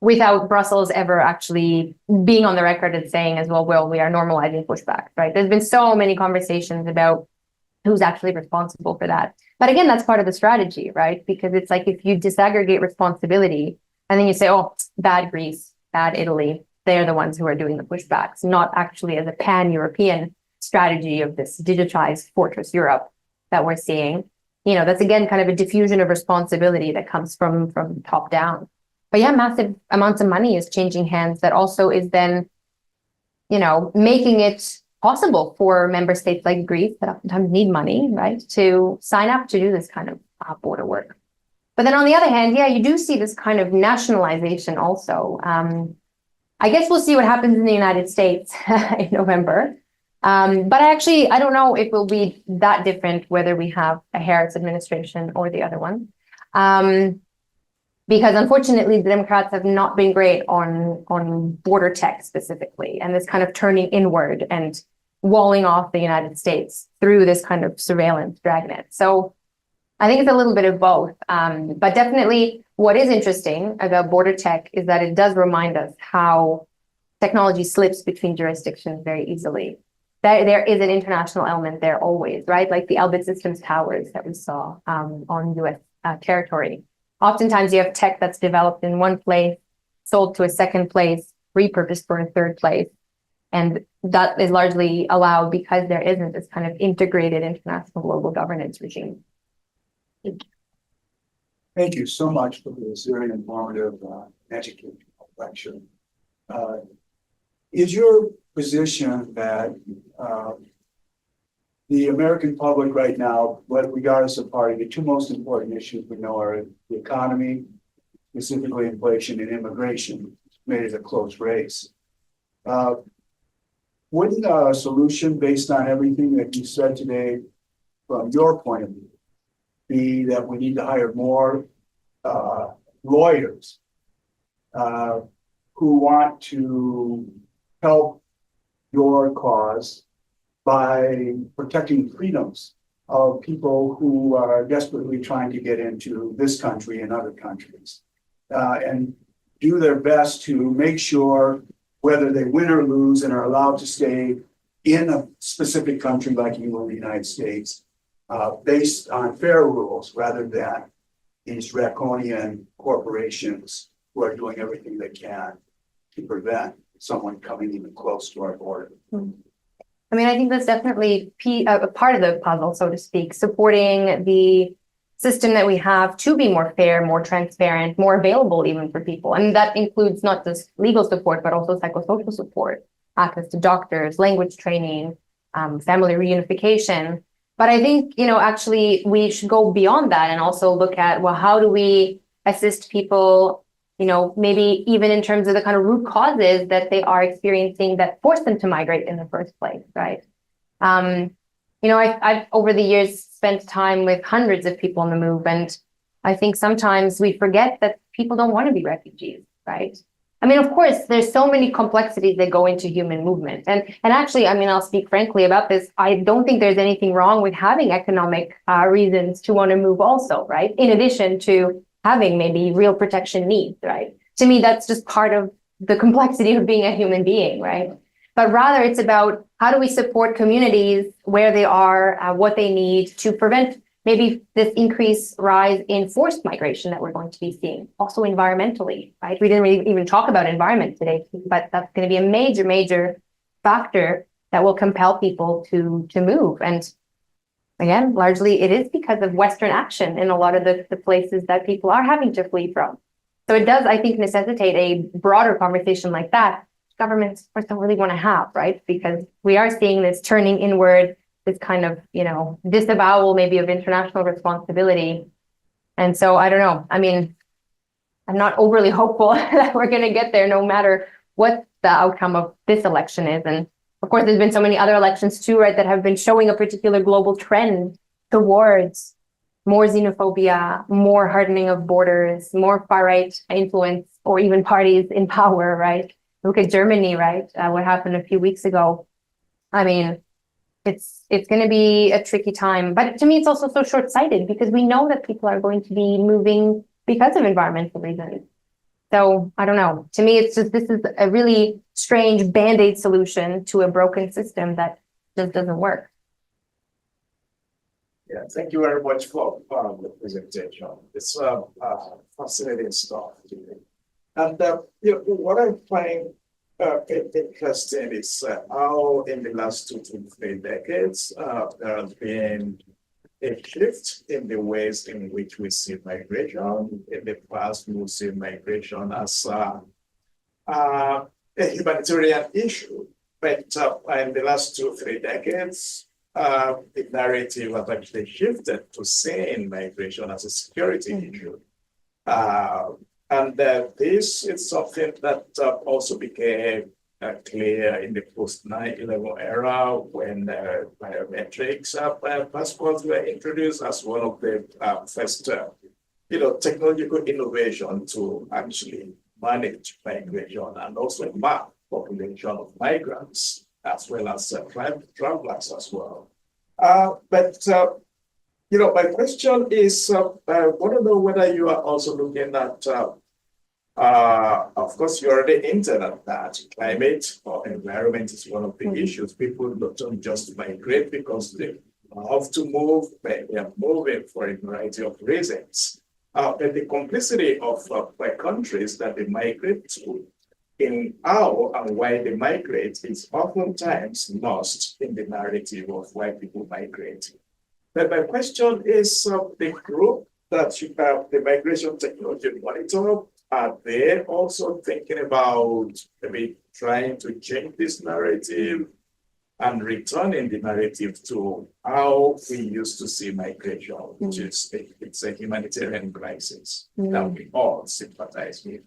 without Brussels ever actually being on the record and saying as well, we are normalizing pushback, right? There's been so many conversations about who's actually responsible for that. But again, that's part of the strategy, right? Because it's like if you disaggregate responsibility and then you say, oh, bad Greece, bad Italy, they're the ones who are doing the pushbacks, not actually as a pan-European strategy of this digitized fortress Europe that we're seeing. You know, that's again kind of a diffusion of responsibility that comes from top down. But yeah, massive amounts of money is changing hands that also is then, you know, making it possible for member states like Greece that oftentimes need money, right, to sign up to do this kind of border work. But then on the other hand, yeah, you do see this kind of nationalization also. I guess we'll see what happens in the United States in November. But I don't know if it will be that different whether we have a Harris administration or the other one. Because unfortunately, the Democrats have not been great on border tech specifically, and this kind of turning inward and walling off the United States through this kind of surveillance dragnet. So I think it's a little bit of both. But definitely what is interesting about border tech is that it does remind us how technology slips between jurisdictions very easily. There is an international element there always, right? Like the Elbit Systems towers that we saw on US territory. Oftentimes you have tech that's developed in one place, sold to a second place, repurposed for a third place. And that is largely allowed because there isn't this kind of integrated international global governance regime. Thank you so much for this very informative, educational lecture. Is your position that the American public right now, regardless of party, the two most important issues we know are the economy, specifically inflation, and immigration, made it a close race. Wouldn't a solution based on everything that you said today from your point of view be that we need to hire more lawyers who want to help your cause by protecting freedoms of people who are desperately trying to get into this country and other countries, and do their best to make sure whether they win or lose and are allowed to stay in a specific country like you or the United States, based on fair rules rather than these draconian corporations who are doing everything they can to prevent someone coming even close to our border. I mean, I think that's definitely a part of the puzzle, so to speak, supporting the system that we have to be more fair, more transparent, more available even for people. And that includes not just legal support, but also psychosocial support, access to doctors, language training, family reunification. But I think, you know, actually we should go beyond that and also look at, well, how do we assist people, you know, maybe even in terms of the kind of root causes that they are experiencing that force them to migrate in the first place, right? You know, I've over the years spent time with hundreds of people on the move, and I think sometimes we forget that people don't want to be refugees, right? I mean, of course, there's so many complexities that go into human movement. And actually, I mean, I'll speak frankly about this. I don't think there's anything wrong with having economic reasons to want to move also, right? In addition to having maybe real protection needs, right? To me, that's just part of the complexity of being a human being, right? But rather it's about how do we support communities where they are, what they need to prevent maybe this increased rise in forced migration that we're going to be seeing. Also environmentally, right? We didn't really even talk about environment today, but that's going to be a major, major factor that will compel people to move. And again, largely it is because of Western action in a lot of the places that people are having to flee from. So it does, I think, necessitate a broader conversation like that. Governments, of course, don't really want to have, right? Because we are seeing this turning inward, this kind of, you know, disavowal maybe of international responsibility. And so I don't know. I mean, I'm not overly hopeful that we're going to get there no matter what the outcome of this election is. And of course, there's been so many other elections too, right, that have been showing a particular global trend towards more xenophobia, more hardening of borders, more far-right influence, or even parties in power, right? Look at Germany, right? What happened a few weeks ago. I mean, it's going to be a tricky time. But to me, it's also so short-sighted because we know that people are going to be moving because of environmental reasons. So I don't know. To me, it's just this is a really strange band-aid solution to a broken system that just doesn't work. Yeah, thank you very much for the presentation. It's fascinating stuff. And what I find interesting is how in the last 2 to 3 decades there has been a shift in the ways in which we see migration. In the past, we would see migration as a humanitarian issue, but in the last 2 or 3 decades, the narrative has actually shifted to seeing migration as a security issue. And this is something that also became clear in the post 9/11 era when biometrics passports were introduced as one of the first, technological innovation to actually manage migration and also map population of migrants as well as travelers as well. My question is, I want to know whether you are also looking at of course, you already hinted at that. Climate or environment is one of the issues. People don't just migrate because they have to move, but they are moving for a variety of reasons. But the complexity of countries that they migrate to, in how and why they migrate, is oftentimes lost in the narrative of why people migrate. But my question is, the group that you have, the Migration Technology Monitor, are they also thinking about maybe trying to change this narrative and returning the narrative to how we used to see migration, which is it's a humanitarian crisis that we all sympathize with?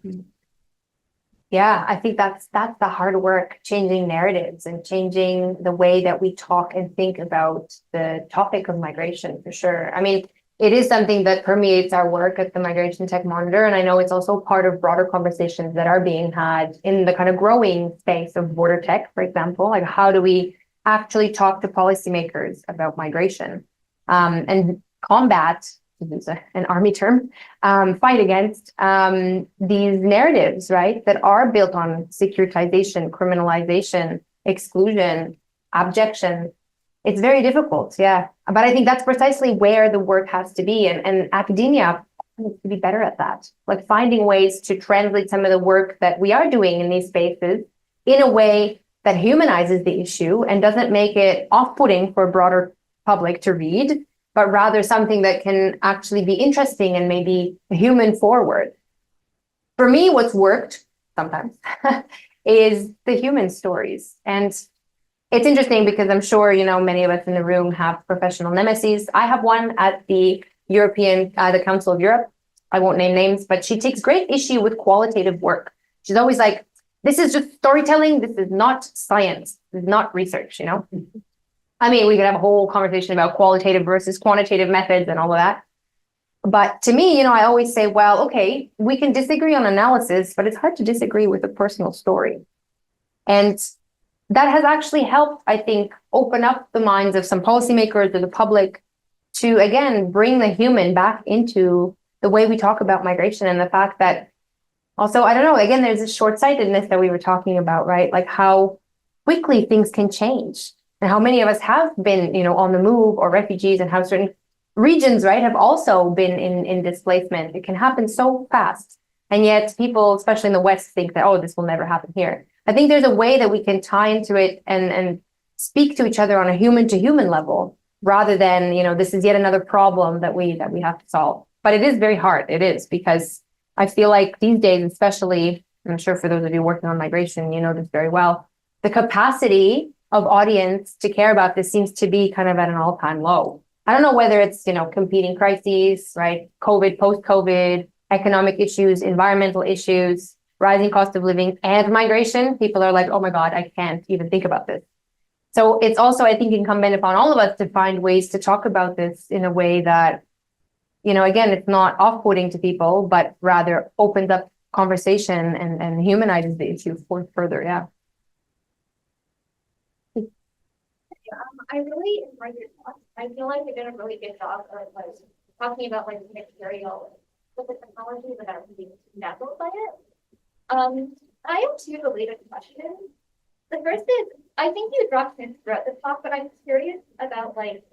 Yeah, I think that's the hard work, changing narratives and changing the way that we talk and think about the topic of migration, for sure. I mean, it is something that permeates our work at the Migration Tech Monitor, and I know it's also part of broader conversations that are being had in the kind of growing space of border tech, for example. Like, how do we actually talk to policymakers about migration and combat, to use an army term, fight against these narratives, right, that are built on securitization, criminalization, exclusion, abjection. It's very difficult, yeah. But I think that's precisely where the work has to be. And academia needs to be better at that, like finding ways to translate some of the work that we are doing in these spaces in a way that humanizes the issue and doesn't make it off-putting for a broader public to read, but rather something that can actually be interesting and maybe human forward. For me, what's worked sometimes is the human stories. And it's interesting because I'm sure, many of us in the room have professional nemesis. I have one at the the Council of Europe. I won't name names, but she takes great issue with qualitative work. She's always like, this is just storytelling. This is not science. This is not research, I mean, we could have a whole conversation about qualitative versus quantitative methods and all of that. But to me, I always say, well, okay, we can disagree on analysis, but it's hard to disagree with a personal story. And that has actually helped, I think, open up the minds of some policymakers or the public to, again, bring the human back into the way we talk about migration, and the fact that also, I don't know, again, there's this short-sightedness that we were talking about, right? Like how quickly things can change and how many of us have been, on the move or refugees, and how certain regions, right, have also been in displacement. It can happen so fast. And yet people, especially in the West, think that, oh, this will never happen here. I think there's a way that we can tie into it and speak to each other on a human to human level, rather than, this is yet another problem that we have to solve. But it is very hard. It is, because I feel like these days, especially, I'm sure for those of you working on migration, you know this very well, the capacity of audience to care about this seems to be kind of at an all-time low. I don't know whether it's, competing crises, right? COVID, post-COVID, economic issues, environmental issues, rising cost of living, and migration. People are like, oh my God, I can't even think about this. So it's also, I think, incumbent upon all of us to find ways to talk about this in a way that, again, it's not off-putting to people, but rather opens up conversation and humanizes the issue further, yeah. I really enjoyed your talk. I feel like you did a really good job of talking about the material with the technology without being dazzled by it. I have two related questions. The first is, I think you dropped hints throughout the talk, but I'm curious about like,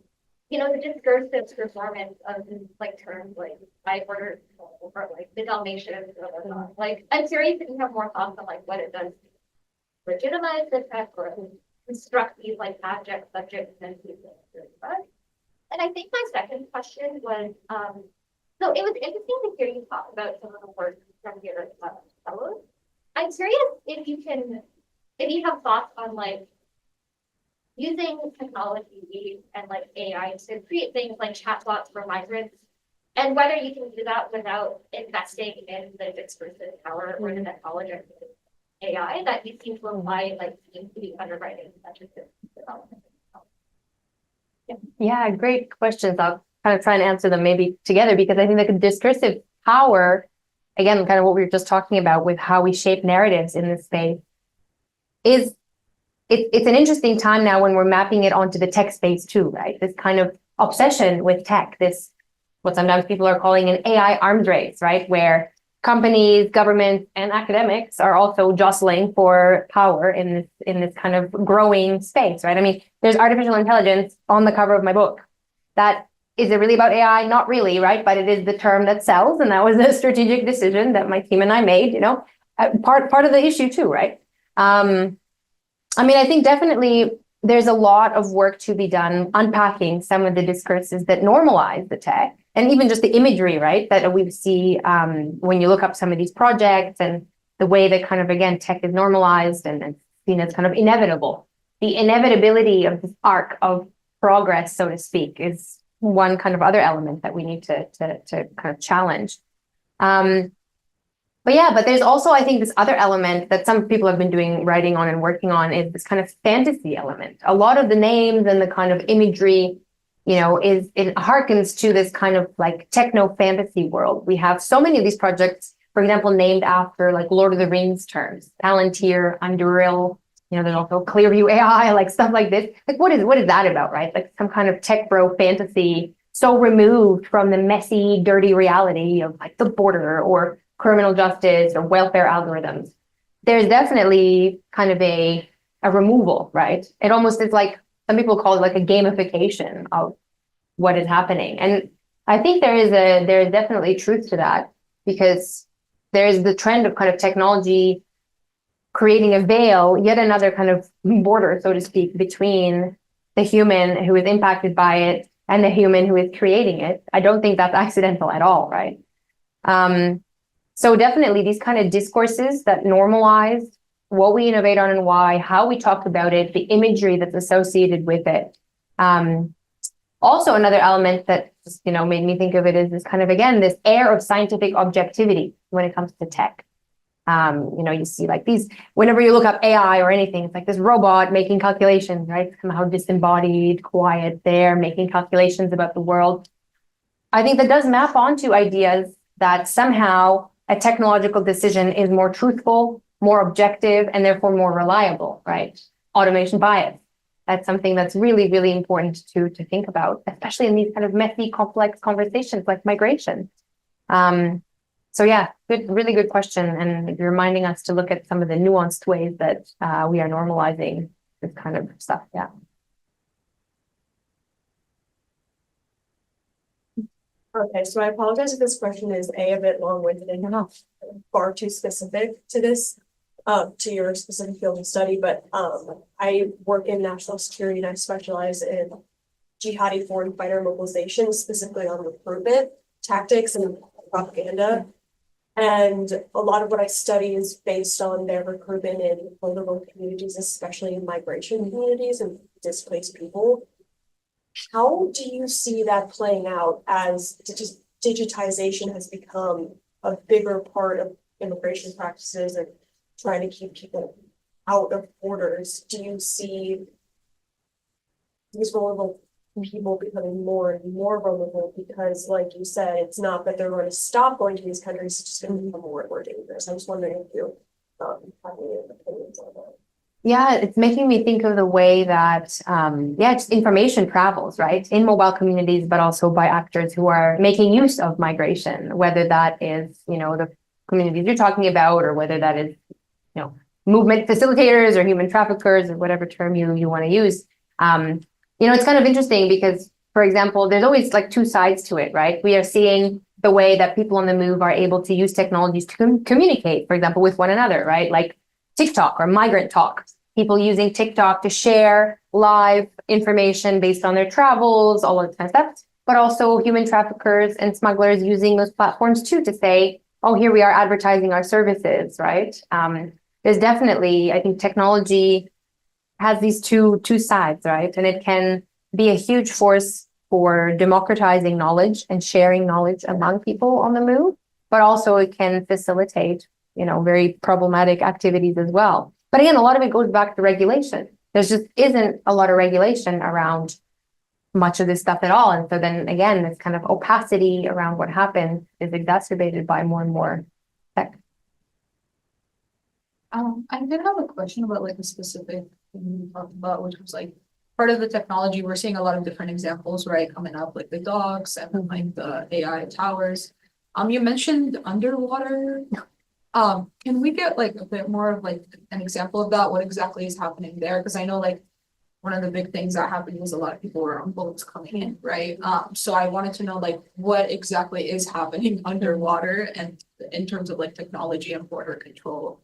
the discursive performance of like terms like high order control or like the Dalmatians or whatnot. Like, I'm curious if you have more thoughts on like what it does to legitimize the tech or construct these like abject subjects and people. And I think my second question was, so it was interesting to hear you talk about some of the work from your fellows. I'm curious if you have thoughts on like using technology and like AI to create things like chatbots for migrants, and whether you can do that without investing in the discursive power or the methodology of AI that you seem to apply, like seems to be underwriting such as this development. Yeah, great questions. I'll kind of try and answer them maybe together, because I think that the discursive power, again, kind of what we were just talking about with how we shape narratives in this space, it's an interesting time now when we're mapping it onto the tech space too, right? This kind of obsession with tech, this, what sometimes people are calling an AI arms race, right? Where companies, governments, and academics are also jostling for power in this kind of growing space, right? I mean, there's artificial intelligence on the cover of my book. That, is it really about AI? Not really, right? But it is the term that sells, and that was a strategic decision that my team and I made, part of the issue too, right? I mean, I think definitely there's a lot of work to be done unpacking some of the discourses that normalize the tech, and even just the imagery, right, that we see when you look up some of these projects, and the way that kind of, again, tech is normalized and seen as kind of inevitable. The inevitability of this arc of progress, so to speak, is one kind of other element that we need to kind of challenge. But there's also, I think, this other element that some people have been writing on and working on, is this kind of fantasy element. A lot of the names and the kind of imagery, it harkens to this kind of like techno fantasy world. We have so many of these projects, for example, named after like Lord of the Rings terms, Palantir, Unreal, there's also Clearview AI, like stuff like this. Like, what is that about, right? Like some kind of tech bro fantasy, so removed from the messy, dirty reality of like the border or criminal justice or welfare algorithms. There's definitely kind of a removal, right? It almost is like, some people call it like a gamification of what is happening. And I think there is definitely truth to that, because there's the trend of kind of technology creating a veil, yet another kind of border, so to speak, between the human who is impacted by it and the human who is creating it. I don't think that's accidental at all, right? So definitely these kind of discourses that normalize what we innovate on and why, how we talk about it, the imagery that's associated with it. Also, another element that just, made me think of it is this kind of, again, this air of scientific objectivity when it comes to tech. You see like these, whenever you look up AI or anything, it's like this robot making calculations, right? Somehow disembodied, quiet there, making calculations about the world. I think that does map onto ideas that somehow a technological decision is more truthful, more objective, and therefore more reliable, right? Automation bias. That's something that's really, really important to think about, especially in these kind of messy, complex conversations like migration. So yeah, really good question. And you're reminding us to look at some of the nuanced ways that we are normalizing this kind of stuff, yeah. Okay, so I apologize if this question is a bit long-winded and far too specific to this, to your specific field of study, but I work in national security and I specialize in jihadi foreign fighter mobilization, specifically on recruitment, tactics, and propaganda. And a lot of what I study is based on their recruitment in vulnerable communities, especially in migration communities and displaced people. How do you see that playing out as digitization has become a bigger part of immigration practices and trying to keep people out of borders? Do you see these vulnerable people becoming more and more vulnerable? Because, like you said, it's not that they're going to stop going to these countries, it's just going to become more and more dangerous. I was wondering if you have any opinions on that. Yeah, it's making me think of the way that, just information travels, right? In mobile communities, but also by actors who are making use of migration, whether that is, the communities you're talking about, or whether that is, movement facilitators or human traffickers or whatever term you want to use. It's kind of interesting because, for example, there's always like two sides to it, right? We are seeing the way that people on the move are able to use technologies to communicate, for example, with one another, right? Like TikTok or Migrant Talk, people using TikTok to share live information based on their travels, all of that kind of stuff, but also human traffickers and smugglers using those platforms too to say, oh, here we are advertising our services, right? There's definitely, I think technology has these two sides, right? And it can be a huge force for democratizing knowledge and sharing knowledge among people on the move, but also it can facilitate, very problematic activities as well. But again, a lot of it goes back to regulation. There just isn't a lot of regulation around much of this stuff at all. And so then again, this kind of opacity around what happens is exacerbated by more and more tech. I did have a question about like a specific thing you talked about, which was like part of the technology. We're seeing a lot of different examples, right, coming up, like the dogs and then like the AI towers. You mentioned underwater. Can we get like a bit more of like an example of that? What exactly is happening there? Because I know like one of the big things that happened was a lot of people were on boats coming in, right? So I wanted to know like what exactly is happening underwater and in terms of like technology and border control.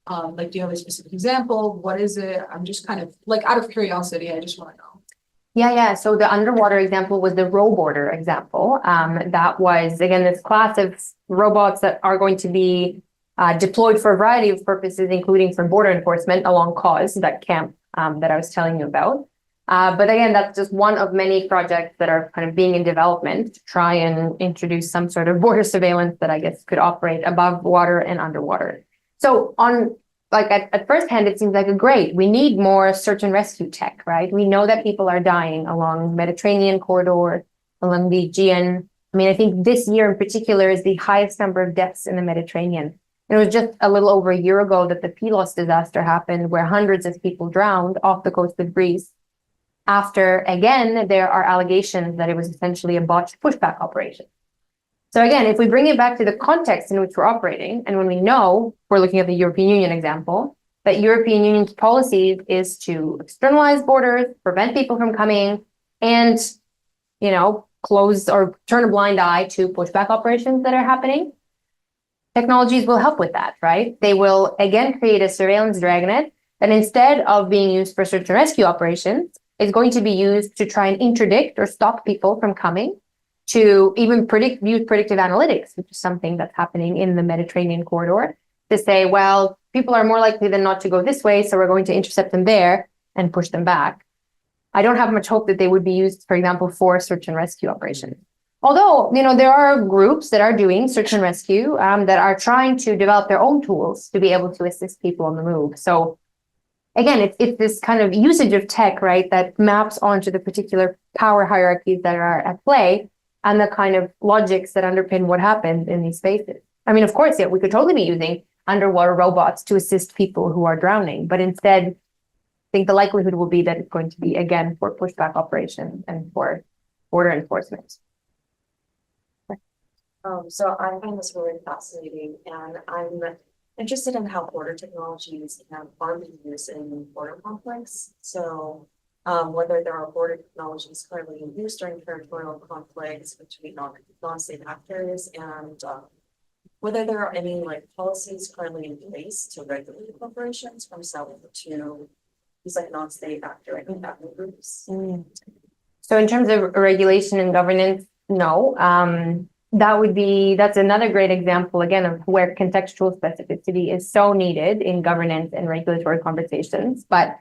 Like, do you have a specific example? What is it? I'm just kind of like out of curiosity, I just want to know. Yeah. So the underwater example was the row-border example. That was, again, this class of robots that are going to be deployed for a variety of purposes, including for border enforcement along cause, that camp that I was telling you about. But again, that's just one of many projects that are kind of being in development to try and introduce some sort of border surveillance that I guess could operate above water and underwater. So at first hand, it seems like great. We need more search and rescue tech, right? We know that people are dying along the Mediterranean corridor, along the Aegean. I mean, I think this year in particular is the highest number of deaths in the Mediterranean. And it was just a little over a year ago that the Pylos disaster happened, where hundreds of people drowned off the coast of Greece. After, again, there are allegations that it was essentially a botched pushback operation. So again, if we bring it back to the context in which we're operating, and when we know, we're looking at the European Union example, that European Union's policy is to externalize borders, prevent people from coming, and, close or turn a blind eye to pushback operations that are happening, technologies will help with that, right? They will, again, create a surveillance dragnet that instead of being used for search and rescue operations, is going to be used to try and interdict or stop people from coming, to even use predictive analytics, which is something that's happening in the Mediterranean corridor, to say, well, people are more likely than not to go this way, so we're going to intercept them there and push them back. I don't have much hope that they would be used, for example, for search and rescue operations. Although, there are groups that are doing search and rescue that are trying to develop their own tools to be able to assist people on the move. So again, it's this kind of usage of tech, right, that maps onto the particular power hierarchies that are at play and the kind of logics that underpin what happens in these spaces. I mean, of course, we could totally be using underwater robots to assist people who are drowning, but instead, I think the likelihood will be that it's going to be, again, for pushback operations and for border enforcement. So I find this really fascinating, and I'm interested in how border technologies are being used in border conflicts. So whether there are border technologies currently in use during territorial conflicts between non-state actors, and whether there are any policies currently in place to regulate corporations from selling to these non-state actor and actor groups. So in terms of regulation and governance, no. That's another great example, again, of where contextual specificity is so needed in governance and regulatory conversations. But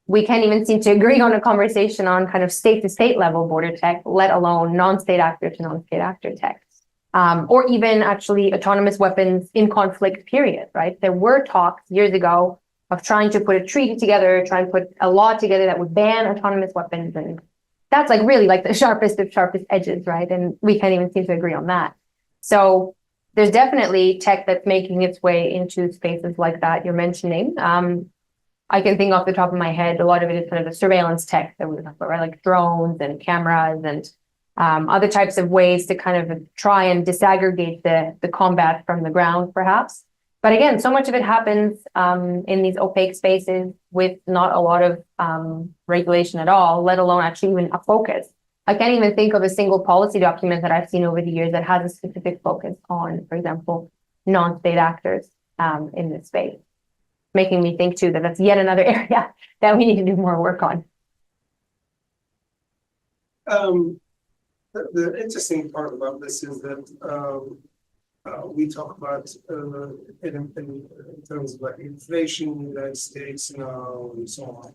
we can't even seem to agree on a conversation on kind of state-to-state level border tech, let alone non-state actor to non-state actor tech. Or even actually autonomous weapons in conflict, period, right? There were talks years ago of trying to put a treaty together, trying to put a law together that would ban autonomous weapons. And that's really the sharpest of sharpest edges, right? And we can't even seem to agree on that. So there's definitely tech that's making its way into spaces like that you're mentioning. I can think off the top of my head, a lot of it is kind of the surveillance tech that we talk about, right? Like drones and cameras and other types of ways to kind of try and disaggregate the combat from the ground, perhaps. But again, so much of it happens in these opaque spaces with not a lot of regulation at all, let alone actually even a focus. I can't even think of a single policy document that I've seen over the years that has a specific focus on, for example, non-state actors in this space. Making me think too that that's yet another area that we need to do more work on. The interesting part about this is that we talk about in terms of like inflation in the United States now and so on.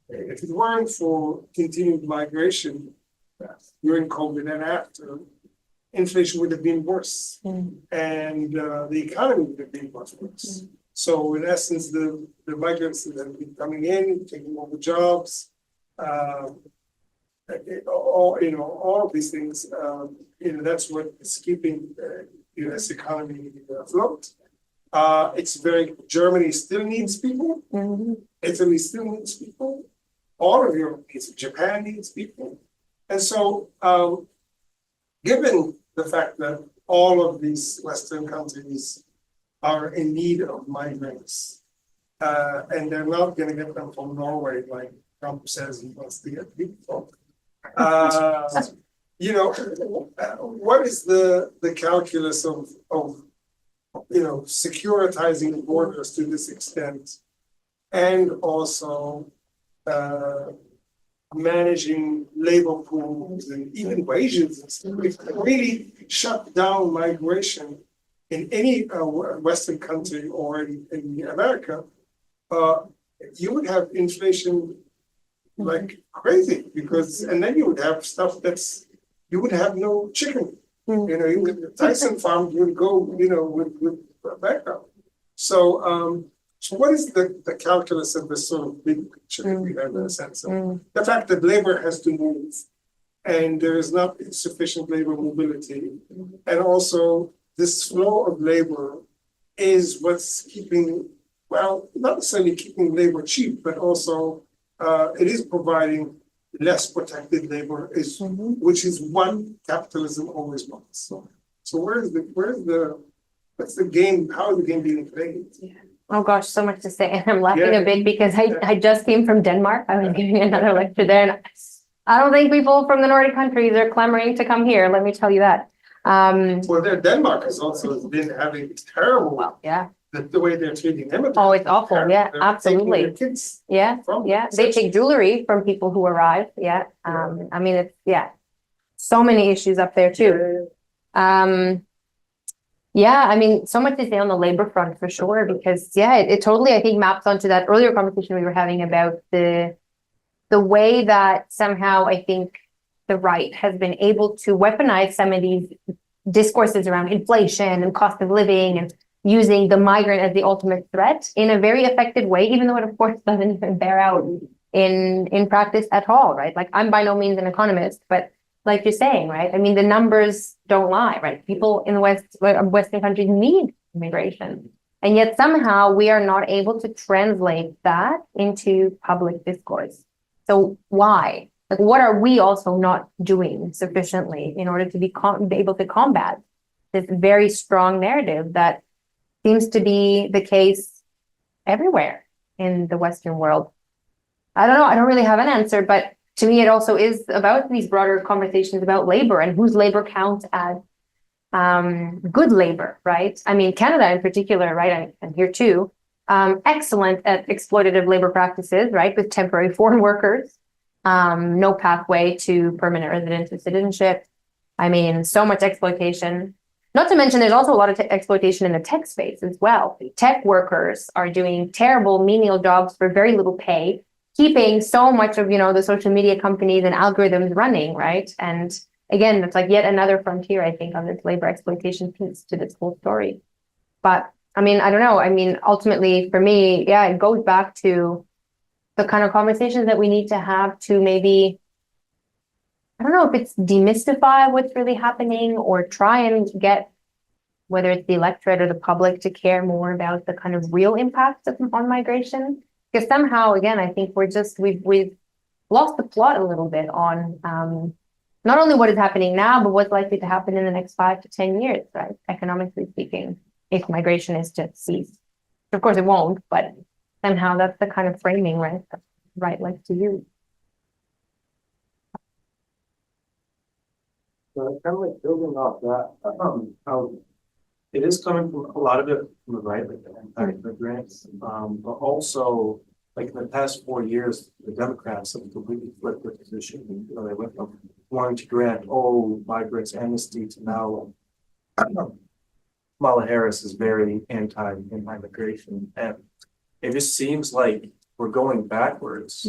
If it weren't for continued migration during COVID and after, inflation would have been worse, and the economy would have been much worse. So in essence, the migrants that have been coming in, taking over jobs, all of these things, that's what is keeping the U.S. economy afloat. Germany still needs people. Italy still needs people. All of Europe needs, Japan needs people. And so, given the fact that all of these Western countries are in need of migrants, and they're not going to get them from Norway, like Trump says he wants to get people. What is the calculus of securitizing borders to this extent, and also managing labor pools and even wages and stuff? If it really shut down migration in any Western country or in America, you would have inflation like crazy, and then you would have stuff you would have no chicken. You would, Tyson farm would go, with background. So what is the calculus of this sort of big picture that we have in a sense of the fact that labor has to move and there is not sufficient labor mobility, and also this flow of labor is what's keeping, well, not necessarily keeping labor cheap, but also it is providing less protected labor, which is what capitalism always wants. So what's the game? How is the game being played? Oh gosh, so much to say, and I'm laughing a bit because I just came from Denmark. I was giving another lecture there, and I don't think people from the Nordic countries are clamoring to come here. Let me tell you that. Well, Denmark has also been having terrible. Well, yeah. The way they're treating immigrants. Oh, it's awful. Yeah, They're absolutely. taking their kids Yeah, from yeah. them. They take jewelry from people who arrive. Yeah. I mean, so many issues up there too. Yeah, I mean, so much to say on the labor front for sure, because it totally, I think, maps onto that earlier conversation we were having about the way that somehow I think the right has been able to weaponize some of these discourses around inflation and cost of living and using the migrant as the ultimate threat in a very effective way, even though it of course doesn't even bear out in practice at all, right? Like, I'm by no means an economist, but like you're saying, right? I mean, the numbers don't lie, right? People in the Western countries need immigration. And yet somehow we are not able to translate that into public discourse. So why? Like, what are we also not doing sufficiently in order to be able to combat this very strong narrative that seems to be the case everywhere in the Western world? I don't know. I don't really have an answer, but to me, it also is about these broader conversations about labor and whose labor counts as good labor, right? I mean, Canada in particular, right? And here too, excellent at exploitative labor practices, right? With temporary foreign workers, no pathway to permanent residence or citizenship. I mean, so much exploitation. Not to mention, there's also a lot of exploitation in the tech space as well. Tech workers are doing terrible menial jobs for very little pay, keeping so much of, the social media companies and algorithms running, right? And again, it's like yet another frontier, I think, on this labor exploitation piece to this whole story. But I mean, I don't know. I mean, ultimately for me, it goes back to the kind of conversations that we need to have to maybe, I don't know if it's demystify what's really happening or try and get, whether it's the electorate or the public, to care more about the kind of real impacts on migration. Because somehow, again, I think we've lost the plot a little bit on not only what is happening now, but what's likely to happen in the next 5 to 10 years, right? Economically speaking, if migration is to cease. Of course, it won't, but somehow that's the kind of framing, right? That's right, like to use. So kind of like building off that, how it is coming from a lot of it from the right, like the anti-immigrants, but also like in the past 4 years, the Democrats have completely flipped their position. You know, they went from wanting to grant migrants amnesty to now Kamala Harris is very anti-immigration, and it just seems like we're going backwards.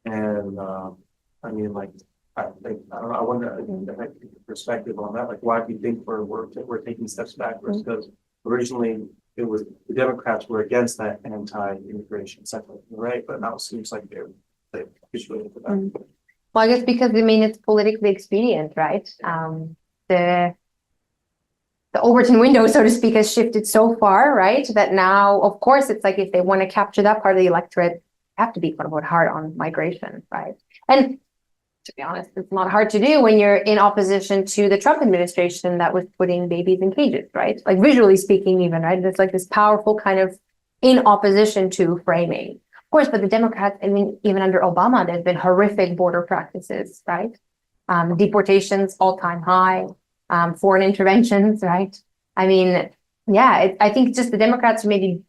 And I mean, like, I don't know. I wonder the perspective on that. Like, why do you think we're taking steps backwards? Because originally it was the Democrats were against that anti-immigration sentiment, right? But now it seems like they've capitulated for that. Well, I guess because I mean it's politically expedient, right? The Overton window, so to speak, has shifted so far, right? That now, of course, it's like if they want to capture that part of the electorate, they have to be quote unquote hard on migration, right? And to be honest, it's not hard to do when you're in opposition to the Trump administration that was putting babies in cages, right? Like visually speaking, even, right? It's like this powerful kind of in opposition to framing. Of course, but the Democrats, I mean, even under Obama, there's been horrific border practices, right? Deportations, all-time high, foreign interventions, right? I mean, yeah, I think just the Democrats are maybe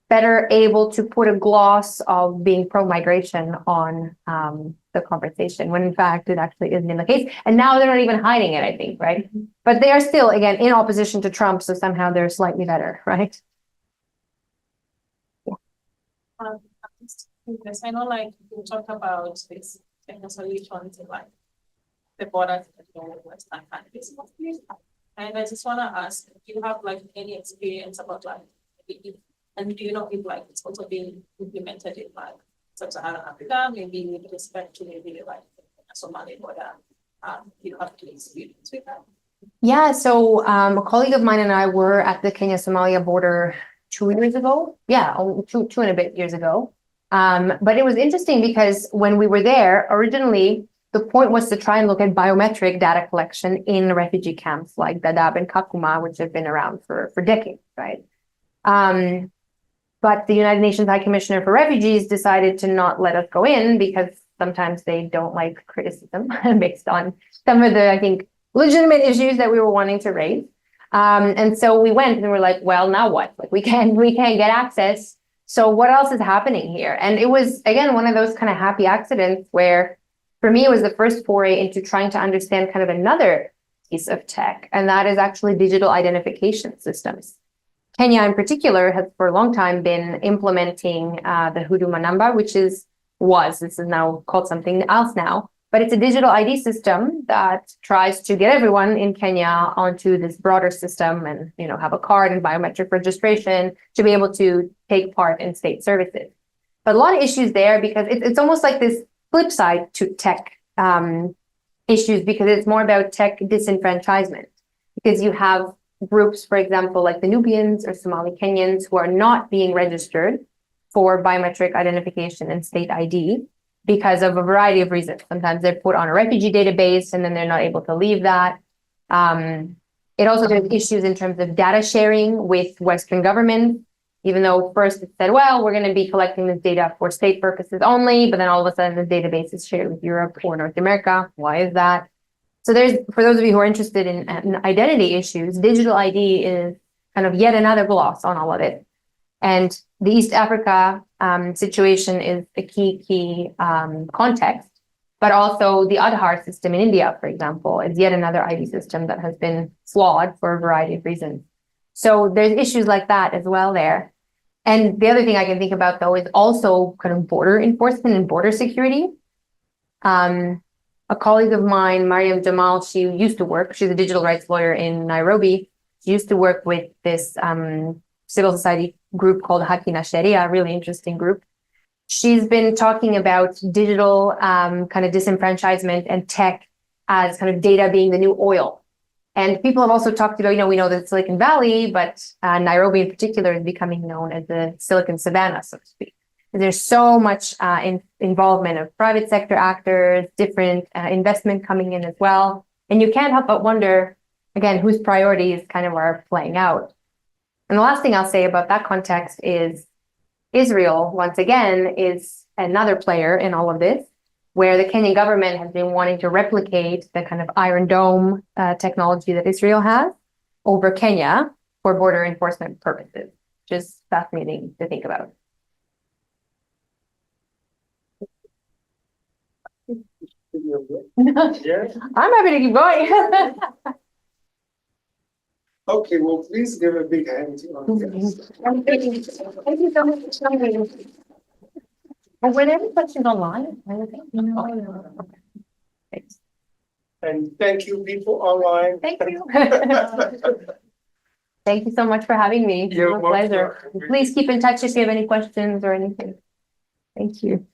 better able to put a gloss of being pro-migration on the conversation, when in fact it actually isn't the case. And now they're not even hiding it, I think, right? But they are still, again, in opposition to Trump, so somehow they're slightly better, right? Yes, I know, like you talked about this solution to like the borders in the Western countries. And I just want to ask, do you have like any experience about like, and do you know if like it's also being implemented in like Sub-Saharan Africa, maybe with respect to maybe like Somali border? Do you have any experience with that? Yeah, so a colleague of mine and I were at the Kenya-Somalia border 2 years ago. Yeah, two and a bit years ago. But it was interesting because when we were there, originally, the point was to try and look at biometric data collection in refugee camps like Dadaab and Kakuma, which have been around for decades, right? But the United Nations High Commissioner for Refugees decided to not let us go in because sometimes they don't like criticism based on some of the, I think, legitimate issues that we were wanting to raise. And so we went and we're like, well, now what? Like we can't get access. So what else is happening here? And it was, again, one of those kind of happy accidents where for me, it was the first foray into trying to understand kind of another piece of tech, and that is actually digital identification systems. Kenya in particular has for a long time been implementing the Huduma number, which this is now called something else now, but it's a digital ID system that tries to get everyone in Kenya onto this broader system and, you know, have a card and biometric registration to be able to take part in state services. But a lot of issues there because it's almost like this flip side to tech issues because it's more about tech disenfranchisement because you have groups, for example, like the Nubians or Somali Kenyans who are not being registered for biometric identification and state ID because of a variety of reasons. Sometimes they're put on a refugee database and then they're not able to leave that. It also has issues in terms of data sharing with Western governments, even though first it said, well, we're going to be collecting this data for state purposes only, but then all of a sudden the database is shared with Europe or North America. Why is that? So for those of you who are interested in identity issues, digital ID is kind of yet another gloss on all of it. And the East Africa situation is a key context, but also the Aadhaar system in India, for example, is yet another ID system that has been flawed for a variety of reasons. So there's issues like that as well there. And the other thing I can think about, though, is also kind of border enforcement and border security. A colleague of mine, Mariam Jamal, she's a digital rights lawyer in Nairobi. She used to work with this civil society group called Haki na Sharia, a really interesting group. She's been talking about digital kind of disenfranchisement and tech as kind of data being the new oil. And people have also talked about, we know that Silicon Valley, but Nairobi in particular is becoming known as the Silicon Savannah, so to speak. There's so much involvement of private sector actors, different investment coming in as well. And you can't help but wonder, again, whose priorities kind of are playing out. And the last thing I'll say about that context is Israel, once again, is another player in all of this, where the Kenyan government has been wanting to replicate the kind of Iron Dome technology that Israel has over Kenya for border enforcement purposes, which is fascinating to think about. Yeah, I'm happy to keep going. okay, well, please give a big hand to our guests. Thank you so much for coming. Were there any questions online? No. Thanks. And thank you, people online. Thank you. Thank you so much for having me. It You're was a pleasure. welcome. Please keep in touch if you have any questions or anything. Thank you.